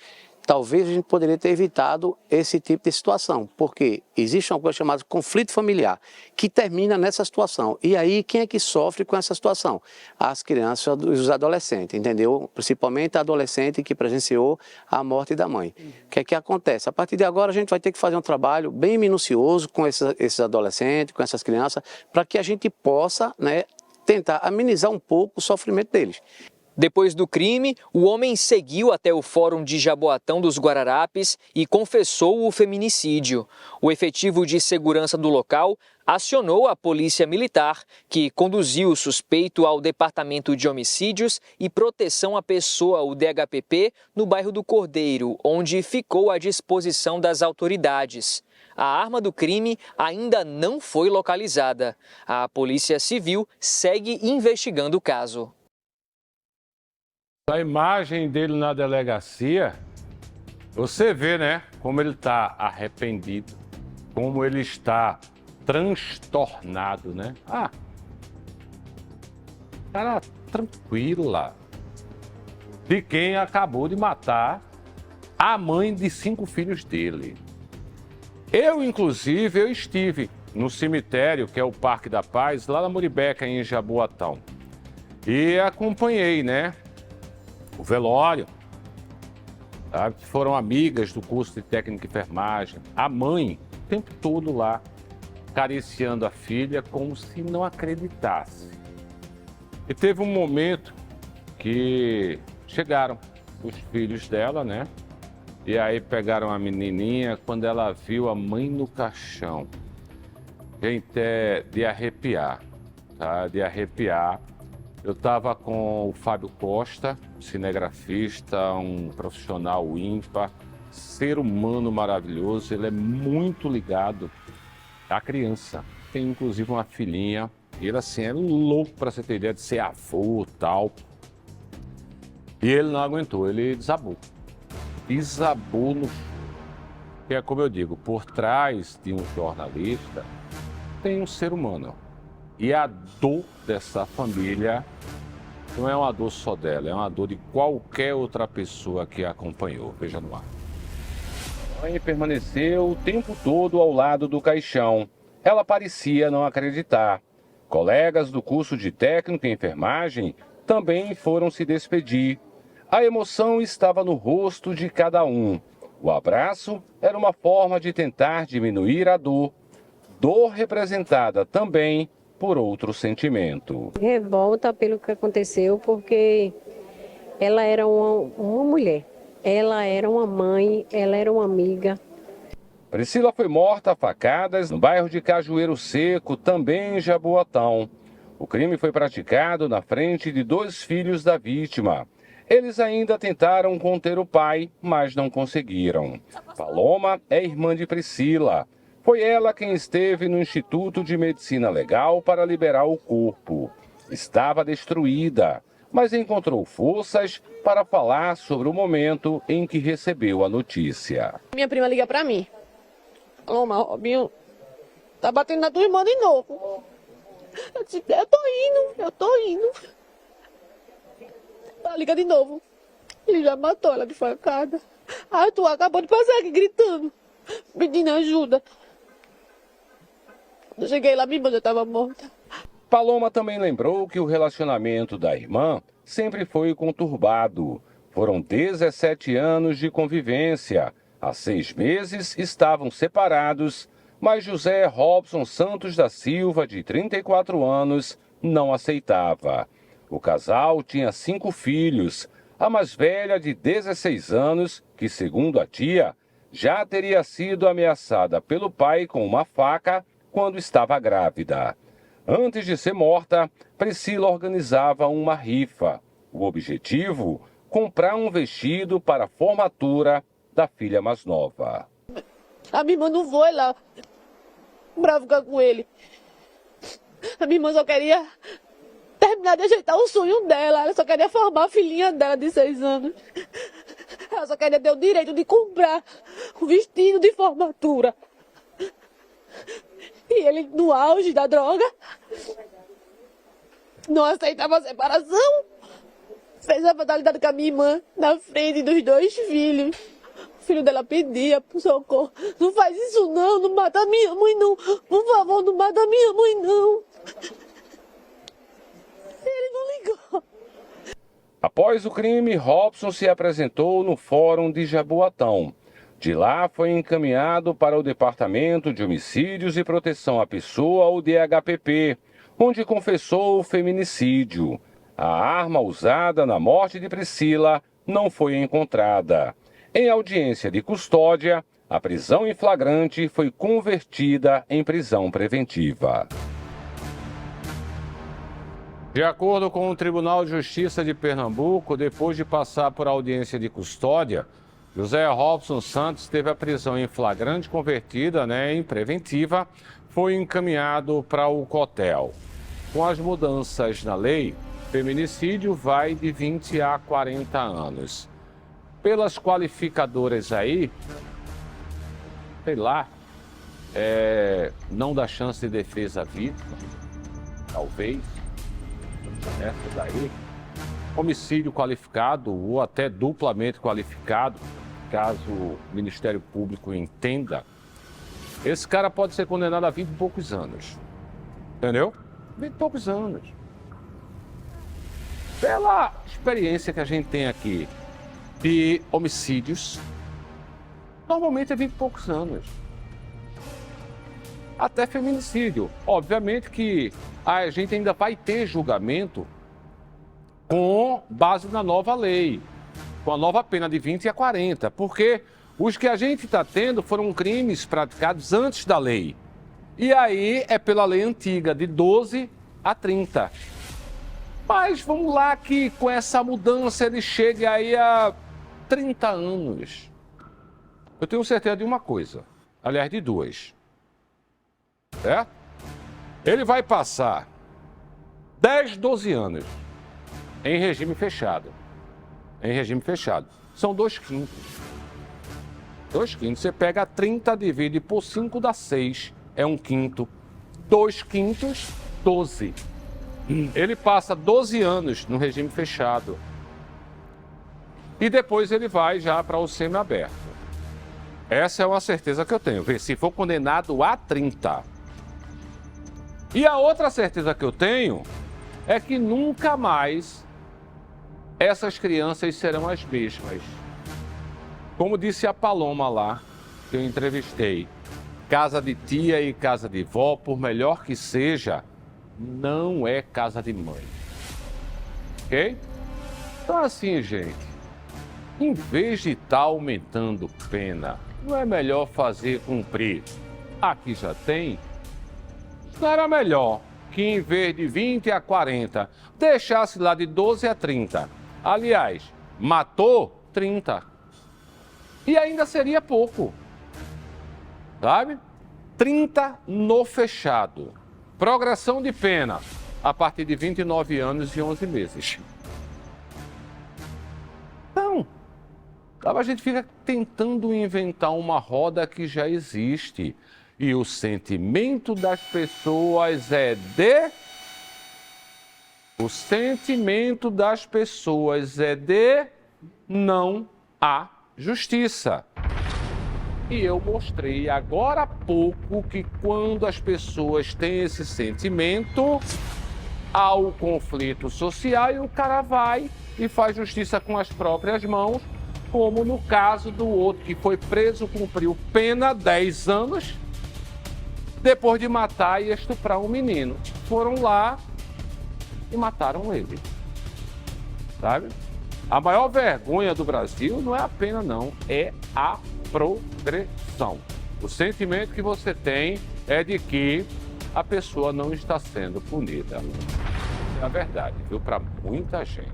talvez a gente poderia ter evitado esse tipo de situação, porque existe uma coisa chamada conflito familiar, que termina nessa situação. E aí, quem é que sofre com essa situação? As crianças e os adolescentes, entendeu? Principalmente a adolescente que presenciou a morte da mãe. O que é que acontece? A partir de agora, a gente vai ter que fazer um trabalho bem minucioso com esses adolescentes, com essas crianças, para que a gente possa, né, tentar amenizar um pouco o sofrimento deles. Depois do crime, o homem seguiu até o Fórum de Jaboatão dos Guararapes e confessou o feminicídio. O efetivo de segurança do local acionou a polícia militar, que conduziu o suspeito ao Departamento de Homicídios e Proteção à Pessoa, o DHPP, no bairro do Cordeiro, onde ficou à disposição das autoridades. A arma do crime ainda não foi localizada. A Polícia Civil segue investigando o caso. A imagem dele na delegacia, você vê, né, como ele está arrependido, como ele está transtornado, né? Cara tranquila, de quem acabou de matar a mãe de 5 filhos dele. Inclusive, eu estive no cemitério, que é o Parque da Paz, lá na Muribeca, em Jaboatão, e acompanhei, né, o velório, sabe? Foram amigas do curso de técnica de enfermagem. A mãe, o tempo todo lá, acariciando a filha como se não acreditasse. E teve um momento que chegaram os filhos dela, né? E aí pegaram a menininha, quando ela viu a mãe no caixão. Gente, é de arrepiar, tá? De arrepiar. Eu estava com o Fábio Costa, cinegrafista, um profissional ímpar, ser humano maravilhoso. Ele é muito ligado à criança. Tem inclusive uma filhinha. Ele assim é louco, para você ter ideia, de ser avô e tal. E ele não aguentou, ele desabou. Desabou no... Que é como eu digo, por trás de um jornalista tem um ser humano. E a dor dessa família não é uma dor só dela, é uma dor de qualquer outra pessoa que a acompanhou. Veja no ar. A mãe permaneceu o tempo todo ao lado do caixão. Ela parecia não acreditar. Colegas do curso de técnico em enfermagem também foram se despedir. A emoção estava no rosto de cada um. O abraço era uma forma de tentar diminuir a dor. Dor representada também por outro sentimento. Revolta pelo que aconteceu, porque ela era uma mulher, ela era uma mãe, ela era uma amiga. Priscila foi morta a facadas no bairro de Cajueiro Seco, também em Jaboatão. O crime foi praticado na frente de 2 filhos da vítima. Eles ainda tentaram conter o pai, mas não conseguiram. Paloma é irmã de Priscila. Foi ela quem esteve no Instituto de Medicina Legal para liberar o corpo. Estava destruída, mas encontrou forças para falar sobre o momento em que recebeu a notícia. Minha prima liga para mim. Paloma, Robinho, tá batendo na tua irmã de novo. Eu disse, eu tô indo. Ela liga de novo. Ele já matou ela de facada. Tu acabou de passar aqui gritando, pedindo ajuda. Quando eu cheguei lá, minha irmã já estava morta. Paloma também lembrou que o relacionamento da irmã sempre foi conturbado. Foram 17 anos de convivência. Há 6 meses estavam separados, mas José Robson Santos da Silva, de 34 anos, não aceitava. O casal tinha 5 filhos. A mais velha, de 16 anos, que, segundo a tia, já teria sido ameaçada pelo pai com uma faca quando estava grávida. Antes de ser morta, Priscila organizava uma rifa. O objetivo, comprar um vestido para a formatura da filha mais nova. A minha irmã não foi lá pra ficar com ele. A minha irmã só queria terminar de ajeitar o sonho dela. Ela só queria formar a filhinha dela de 6 anos. Ela só queria ter o direito de comprar o vestido de formatura. E ele, no auge da droga, não aceitava a separação. Fez a fatalidade com a minha irmã na frente dos 2 filhos. filho dela pedia por socorro. Não faz isso não, não mata minha mãe não. Por favor, não mata minha mãe não. Ele não ligou. Após o crime, Robson se apresentou no Fórum de Jaboatão. De lá, foi encaminhado para o Departamento de Homicídios e Proteção à Pessoa, o DHPP, onde confessou o feminicídio. A arma usada na morte de Priscila não foi encontrada. Em audiência de custódia, a prisão em flagrante foi convertida em prisão preventiva. De acordo com o Tribunal de Justiça de Pernambuco, depois de passar por audiência de custódia, José Robson Santos teve a prisão em flagrante convertida em preventiva, foi encaminhado para o Cotel. Com as mudanças na lei, feminicídio vai de 20 a 40 anos. Pelas qualificadoras aí, sei lá, não dá chance de defesa à vítima, talvez, essa daí. Homicídio qualificado ou até duplamente qualificado, caso o Ministério Público entenda, esse cara pode ser condenado a 20 e poucos anos. Entendeu? 20 e poucos anos. Pela experiência que a gente tem aqui de homicídios, normalmente é 20 e poucos anos. Até feminicídio. Obviamente que a gente ainda vai ter julgamento com base na nova lei, com a nova pena de 20 a 40, porque os que a gente está tendo foram crimes praticados antes da lei. E aí é pela lei antiga, de 12 a 30. Mas vamos lá que com essa mudança ele chegue aí a 30 anos. Eu tenho certeza de uma coisa, aliás de duas. Certo? Ele vai passar 10, 12 anos em regime fechado. Em regime fechado. São 2/5. 2/5. Você pega 30, divide por 5, dá 6. É 1/5. 2/5, 12. Ele passa 12 anos no regime fechado. E depois ele vai já para o semiaberto. Essa é uma certeza que eu tenho. Se for condenado a 30. E a outra certeza que eu tenho é que nunca mais essas crianças serão as mesmas. Como disse a Paloma lá, que eu entrevistei, casa de tia e casa de vó, por melhor que seja, não é casa de mãe. Ok? Então assim, gente, em vez de estar aumentando pena, não é melhor fazer cumprir a que já tem? Não era melhor que em vez de 20 a 40, deixasse lá de 12 a 30. Aliás, matou 30. E ainda seria pouco. Sabe? 30 no fechado. Progressão de pena a partir de 29 anos e 11 meses. Então, a gente fica tentando inventar uma roda que já existe. E o sentimento das pessoas é de... O sentimento das pessoas é de não há justiça. E eu mostrei agora há pouco que quando as pessoas têm esse sentimento, há o conflito social e o cara vai e faz justiça com as próprias mãos, como no caso do outro que foi preso, cumpriu pena, 10 anos, depois de matar e estuprar um menino. Foram lá e mataram ele. Sabe? A maior vergonha do Brasil não é a pena, não. É a progressão. O sentimento que você tem é de que a pessoa não está sendo punida. É a verdade, viu? Para muita gente.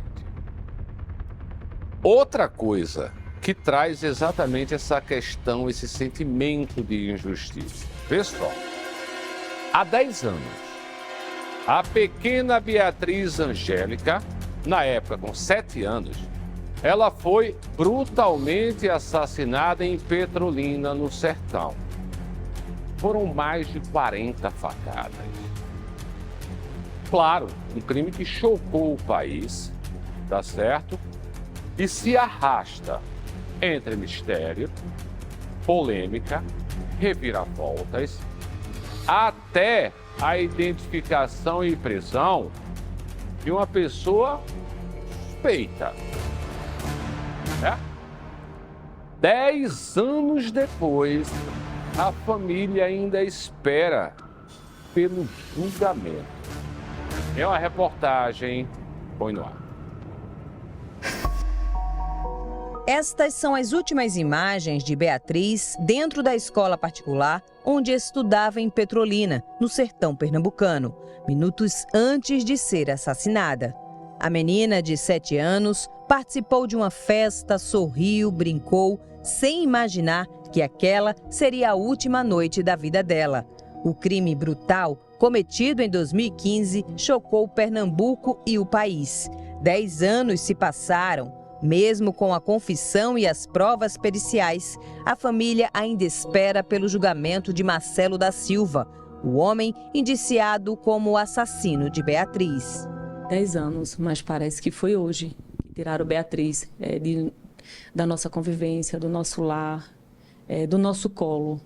Outra coisa que traz exatamente essa questão, esse sentimento de injustiça. Pessoal, há 10 anos, a pequena Beatriz Angélica, na época com 7 anos, ela foi brutalmente assassinada em Petrolina, no Sertão. Foram mais de 40 facadas. Claro, um crime que chocou o país, tá certo? E se arrasta entre mistério, polêmica, reviravoltas, até a identificação e prisão de uma pessoa suspeita. 10 anos depois, a família ainda espera pelo julgamento. É uma reportagem, põe no ar. Estas são as últimas imagens de Beatriz dentro da escola particular onde estudava em Petrolina, no sertão pernambucano, minutos antes de ser assassinada. A menina de 7 anos participou de uma festa, sorriu, brincou, sem imaginar que aquela seria a última noite da vida dela. O crime brutal, cometido em 2015, chocou Pernambuco e o país. 10 anos se passaram. Mesmo com a confissão e as provas periciais, a família ainda espera pelo julgamento de Marcelo da Silva, o homem indiciado como o assassino de Beatriz. 10 anos, mas parece que foi hoje que tiraram Beatriz da nossa convivência, do nosso lar, do nosso colo.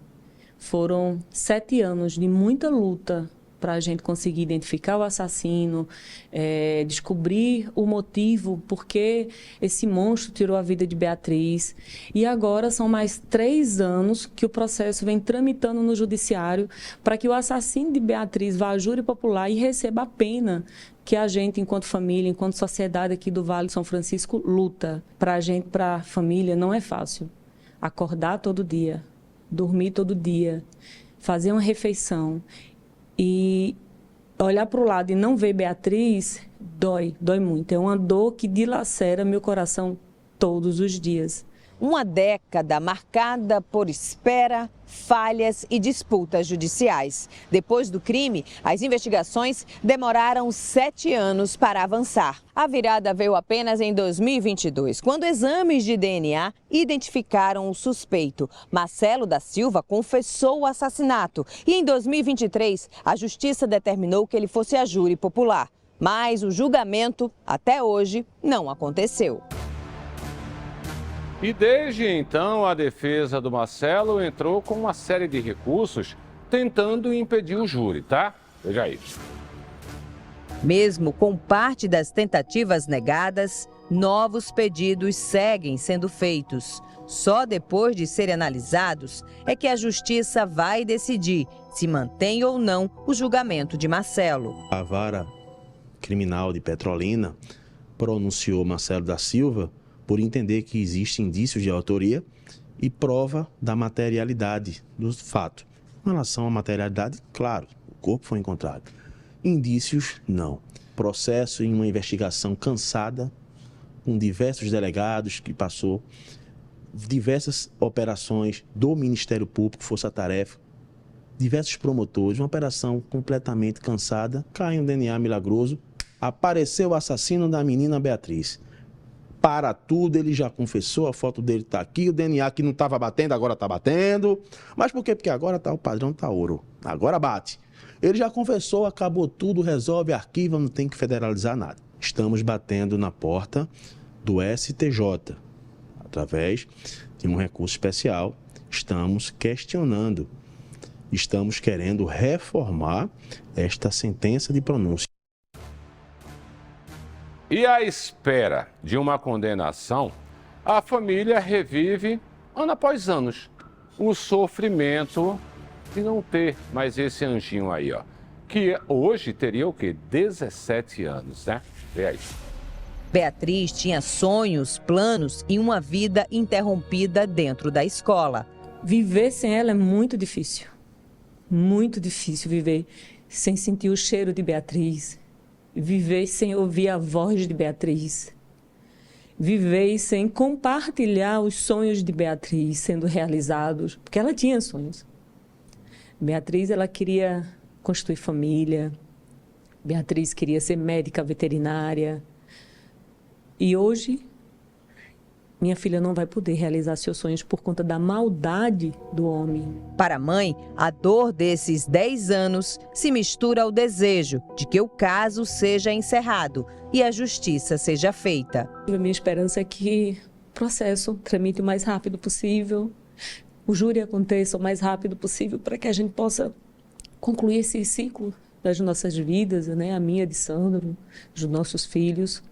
Foram 7 anos de muita luta para a gente conseguir identificar o assassino, descobrir o motivo por que esse monstro tirou a vida de Beatriz. E agora são mais 3 anos que o processo vem tramitando no judiciário para que o assassino de Beatriz vá à júri popular e receba a pena que a gente, enquanto família, enquanto sociedade aqui do Vale de São Francisco, luta. Para a gente, para a família, não é fácil. Acordar todo dia, dormir todo dia, fazer uma refeição e olhar para o lado e não ver Beatriz, dói muito. É uma dor que dilacera meu coração todos os dias. Uma década marcada por espera, falhas e disputas judiciais. Depois do crime, as investigações demoraram 7 anos para avançar. A virada veio apenas em 2022, quando exames de DNA identificaram o suspeito. Marcelo da Silva confessou o assassinato e em 2023 a justiça determinou que ele fosse a júri popular. Mas o julgamento, até hoje, não aconteceu. E desde então, a defesa do Marcelo entrou com uma série de recursos tentando impedir o júri, tá? Veja aí. Mesmo com parte das tentativas negadas, novos pedidos seguem sendo feitos. Só depois de serem analisados é que a justiça vai decidir se mantém ou não o julgamento de Marcelo. A vara criminal de Petrolina pronunciou Marcelo da Silva por entender que existem indícios de autoria e prova da materialidade do fato. Em relação à materialidade, claro, o corpo foi encontrado. Indícios, não. Processo em uma investigação cansada, com diversos delegados que passou, diversas operações do Ministério Público, Força Tarefa, diversos promotores, uma operação completamente cansada, cai um DNA milagroso, apareceu o assassino da menina Beatriz. Para tudo, ele já confessou, a foto dele está aqui, o DNA que não estava batendo, agora está batendo. Mas por quê? Porque agora o padrão está ouro, agora bate. Ele já confessou, acabou tudo, resolve, arquiva, não tem que federalizar nada. Estamos batendo na porta do STJ, através de um recurso especial, estamos questionando, estamos querendo reformar esta sentença de pronúncia. E à espera de uma condenação, a família revive, ano após anos, o sofrimento de não ter mais esse anjinho aí, ó. Que hoje teria o quê? 17 anos, né? Vê aí. Beatriz tinha sonhos, planos e uma vida interrompida dentro da escola. Viver sem ela é muito difícil. Muito difícil viver sem sentir o cheiro de Beatriz. Viver sem ouvir a voz de Beatriz. Viver sem compartilhar os sonhos de Beatriz sendo realizados, porque ela tinha sonhos. Beatriz, ela queria construir família. Beatriz queria ser médica veterinária. E hoje, minha filha não vai poder realizar seus sonhos por conta da maldade do homem. Para a mãe, a dor desses 10 anos se mistura ao desejo de que o caso seja encerrado e a justiça seja feita. A minha esperança é que processo tramite o mais rápido possível, o júri aconteça o mais rápido possível para que a gente possa concluir esse ciclo das nossas vidas, né? A minha, de Sandro, dos nossos filhos,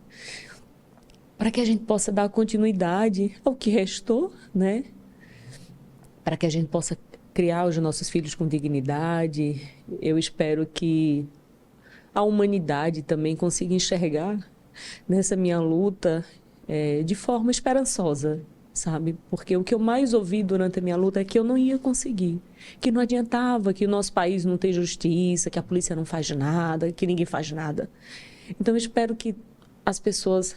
para que a gente possa dar continuidade ao que restou, né? Para que a gente possa criar os nossos filhos com dignidade. Eu espero que a humanidade também consiga enxergar nessa minha luta de forma esperançosa, sabe? Porque o que eu mais ouvi durante a minha luta é que eu não ia conseguir, que não adiantava, que o nosso país não tem justiça, que a polícia não faz nada, que ninguém faz nada. Então eu espero que as pessoas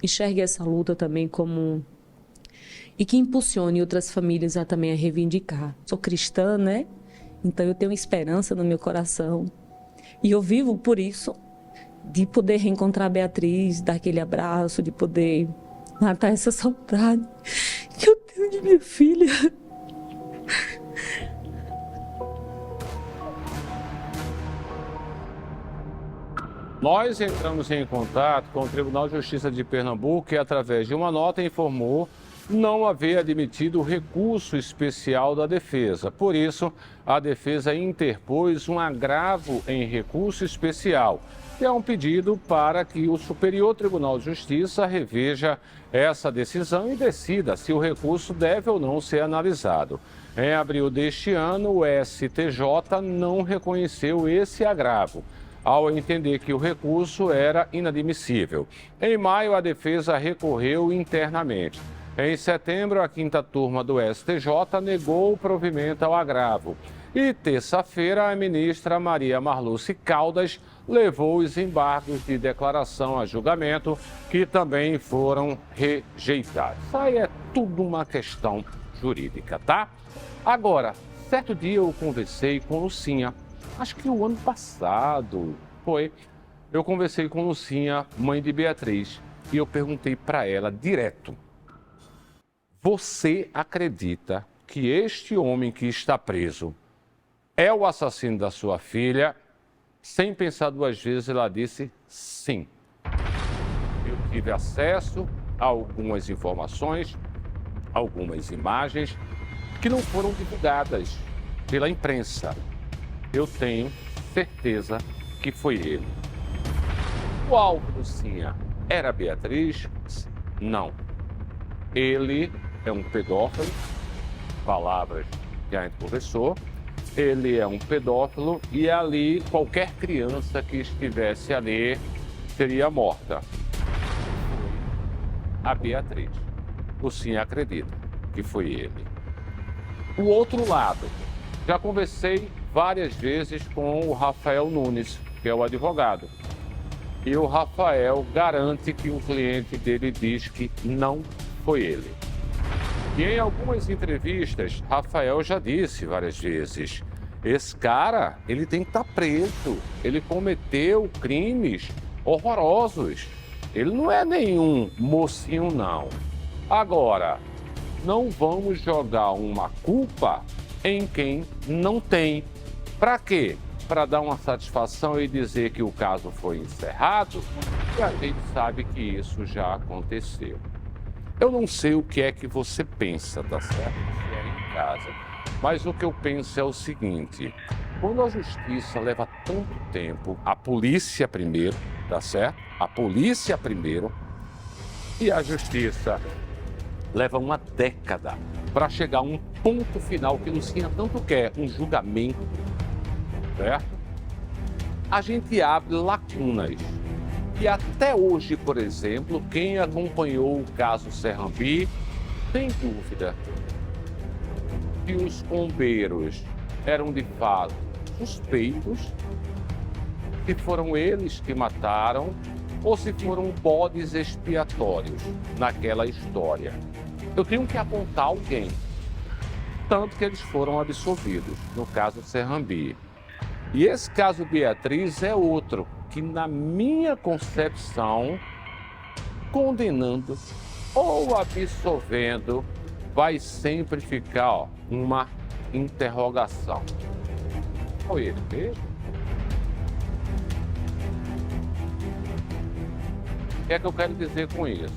enxerguem essa luta também como... e que impulsione outras famílias a também a reivindicar. Sou cristã, né? Então eu tenho esperança no meu coração. E eu vivo por isso, de poder reencontrar a Beatriz, dar aquele abraço, de poder matar essa saudade que eu tenho de minha filha. Nós entramos em contato com o Tribunal de Justiça de Pernambuco e, através de uma nota, informou não haver admitido o recurso especial da defesa. Por isso, a defesa interpôs um agravo em recurso especial, que é um pedido para que o Superior Tribunal de Justiça reveja essa decisão e decida se o recurso deve ou não ser analisado. Em abril deste ano, o STJ não reconheceu esse agravo, ao entender que o recurso era inadmissível. Em maio, a defesa recorreu internamente. Em setembro, a 5ª turma do STJ negou o provimento ao agravo. E terça-feira, a ministra Maria Marluce Caldas levou os embargos de declaração a julgamento, que também foram rejeitados. Isso aí é tudo uma questão jurídica, tá? Agora, certo dia eu conversei com Lucinha, acho que o ano passado foi. Eu conversei com Lucinha, mãe de Beatriz, e eu perguntei para ela direto: você acredita que este homem que está preso é o assassino da sua filha? Sem pensar duas vezes, ela disse sim. Eu tive acesso a algumas informações, algumas imagens que não foram divulgadas pela imprensa. Eu tenho certeza que foi ele. O alvo, Lucinha, era Beatriz? Não. Ele é um pedófilo, palavras que a gente conversou. Ele é um pedófilo e ali qualquer criança que estivesse ali seria morta. A Beatriz. Lucinha acredita que foi ele. O outro lado, já conversei várias vezes com o Rafael Nunes, que é o advogado. E o Rafael garante que o cliente dele diz que não foi ele. E em algumas entrevistas, Rafael já disse várias vezes: esse cara, ele tem que estar preso. Ele cometeu crimes horrorosos. Ele não é nenhum mocinho, não. Agora, não vamos jogar uma culpa em quem não tem. Para quê? Para dar uma satisfação e dizer que o caso foi encerrado, e a gente sabe que isso já aconteceu. Eu não sei o que é que você pensa, tá certo? Se é em casa. Mas o que eu penso é o seguinte: quando a justiça leva tanto tempo, a polícia primeiro, tá certo? A polícia primeiro, e a justiça leva uma década para chegar a um ponto final que Lucinha tanto quer, um julgamento, certo? A gente abre lacunas. E até hoje, por exemplo, quem acompanhou o caso Serrambi tem dúvida que os bombeiros eram de fato suspeitos, se foram eles que mataram ou se foram bodes expiatórios naquela história. Eu tenho que apontar alguém, tanto que eles foram absolvidos, no caso Serrambi. E esse caso Beatriz é outro, que na minha concepção, condenando ou absolvendo, vai sempre ficar uma interrogação. Foi ele mesmo? O que é que eu quero dizer com isso?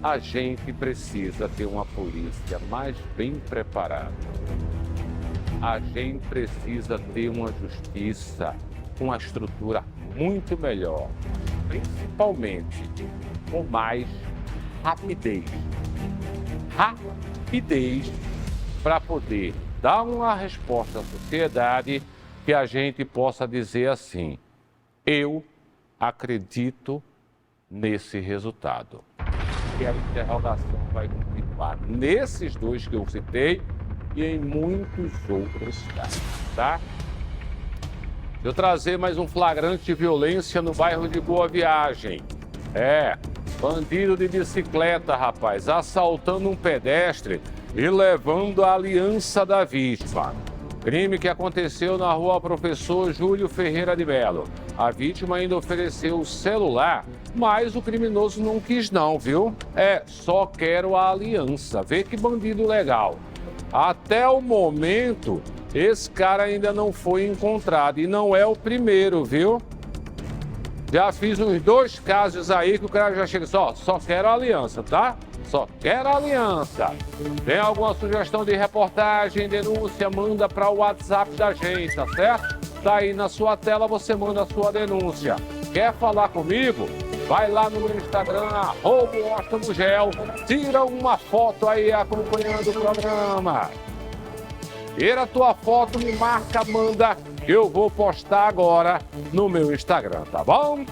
a gente precisa ter uma polícia mais bem preparada. A gente precisa ter uma justiça com uma estrutura muito melhor, principalmente com mais rapidez. Rapidez para poder dar uma resposta à sociedade que a gente possa dizer assim: eu acredito nesse resultado. E a interrogação vai continuar nesses dois que eu citei e em muitos outros casos, tá? Eu trazer mais um flagrante de violência no bairro de Boa Viagem. Bandido de bicicleta, rapaz, assaltando um pedestre e levando a aliança da vítima. Crime que aconteceu na rua Professor Júlio Ferreira de Melo. A vítima ainda ofereceu o celular, mas o criminoso não quis não, viu? Só quero a aliança. Vê que bandido legal. Até o momento, esse cara ainda não foi encontrado e não é o primeiro, viu? Já fiz uns 2 casos aí que o cara já chega só quero a aliança, tá? Só quero a aliança. Tem alguma sugestão de reportagem, denúncia, manda para o WhatsApp da gente, tá certo? Tá aí na sua tela, você manda a sua denúncia. Quer falar comigo? Vai lá no meu Instagram, @WashingtonGel, tira uma foto aí acompanhando o programa. Tira a tua foto, me marca, manda, que eu vou postar agora no meu Instagram, tá bom?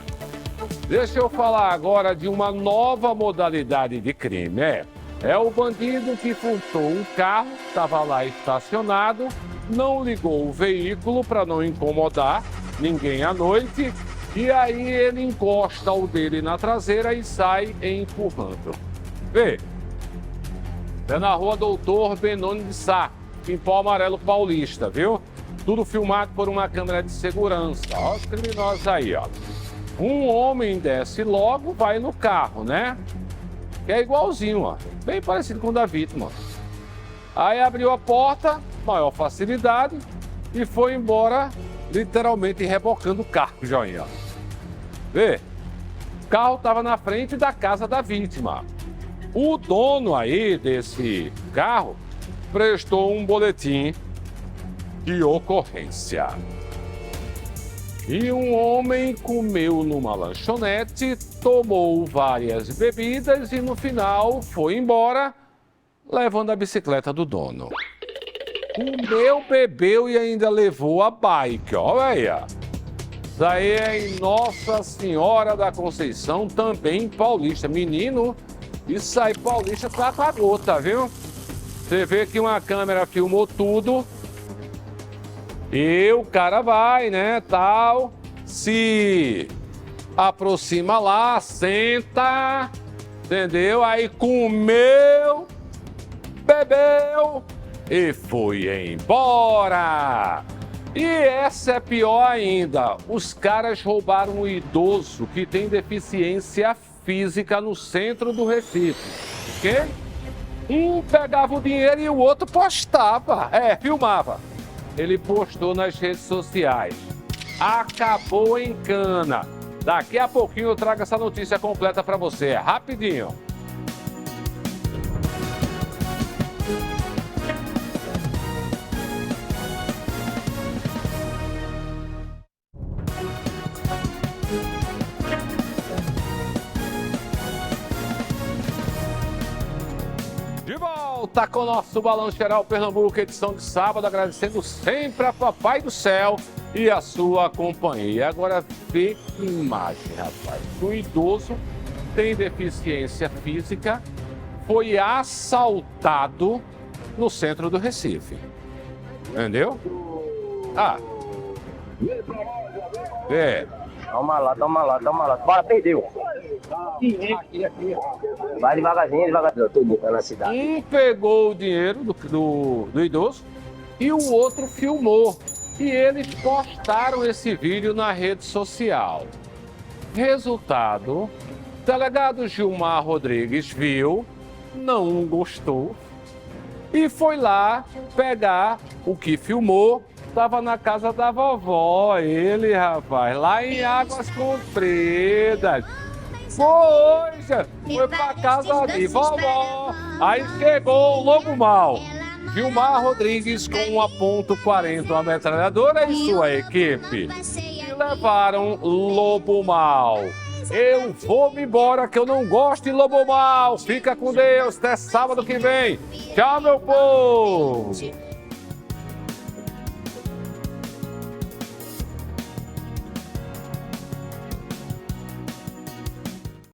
Deixa eu falar agora de uma nova modalidade de crime. É o bandido que furtou um carro, estava lá estacionado, não ligou o veículo para não incomodar ninguém à noite, e aí ele encosta o dele na traseira e sai empurrando. Vê, é na rua Doutor Benoni de Sá, em Pau Amarelo Paulista, viu? Tudo filmado por uma câmera de segurança. Olha os criminosos aí, ó. Um homem desce logo, vai no carro, né? Que é igualzinho, ó. Bem parecido com o da vítima. Aí abriu a porta, maior facilidade, e foi embora, literalmente rebocando o carro, joinha. Vê? O carro estava na frente da casa da vítima. O dono aí desse carro prestou um boletim de ocorrência. E um homem comeu numa lanchonete, tomou várias bebidas e no final foi embora, levando a bicicleta do dono. Comeu, bebeu e ainda levou a bike, olha aí. Isso aí é em Nossa Senhora da Conceição, também paulista. Menino, isso aí paulista tá com a gota, viu? Você vê que uma câmera filmou tudo. E o cara vai, né, tal, se aproxima lá, senta, entendeu? Aí comeu, bebeu e foi embora. E essa é pior ainda, os caras roubaram um idoso que tem deficiência física no centro do Recife. Quê? Um pegava o dinheiro e o outro postava, filmava. Ele postou nas redes sociais. Acabou em cana. Daqui a pouquinho eu trago essa notícia completa para você. Rapidinho. De volta com o nosso Balanço Geral Pernambuco, edição de sábado, agradecendo sempre a Papai do Céu e a sua companhia. Agora vê que imagem, rapaz. Um idoso tem deficiência física, foi assaltado no centro do Recife. Entendeu? Toma lá. Bora, perdeu. Vai devagarzinho, devagarzinho. Tudo na cidade. Um pegou o dinheiro do idoso e o outro filmou. E eles postaram esse vídeo na rede social. Resultado, o delegado Gilmar Rodrigues viu, não gostou e foi lá pegar o que filmou. Estava na casa da vovó, ele, rapaz, lá em Águas Compridas. Foi pra casa de vovó. Aí chegou o Lobo Mal. Vilmar Rodrigues com uma .40, uma metralhadora e sua equipe. E levaram Lobo Mal. Eu vou-me embora que eu não gosto de Lobo Mal. Fica com Deus, até sábado que vem. Tchau, meu povo.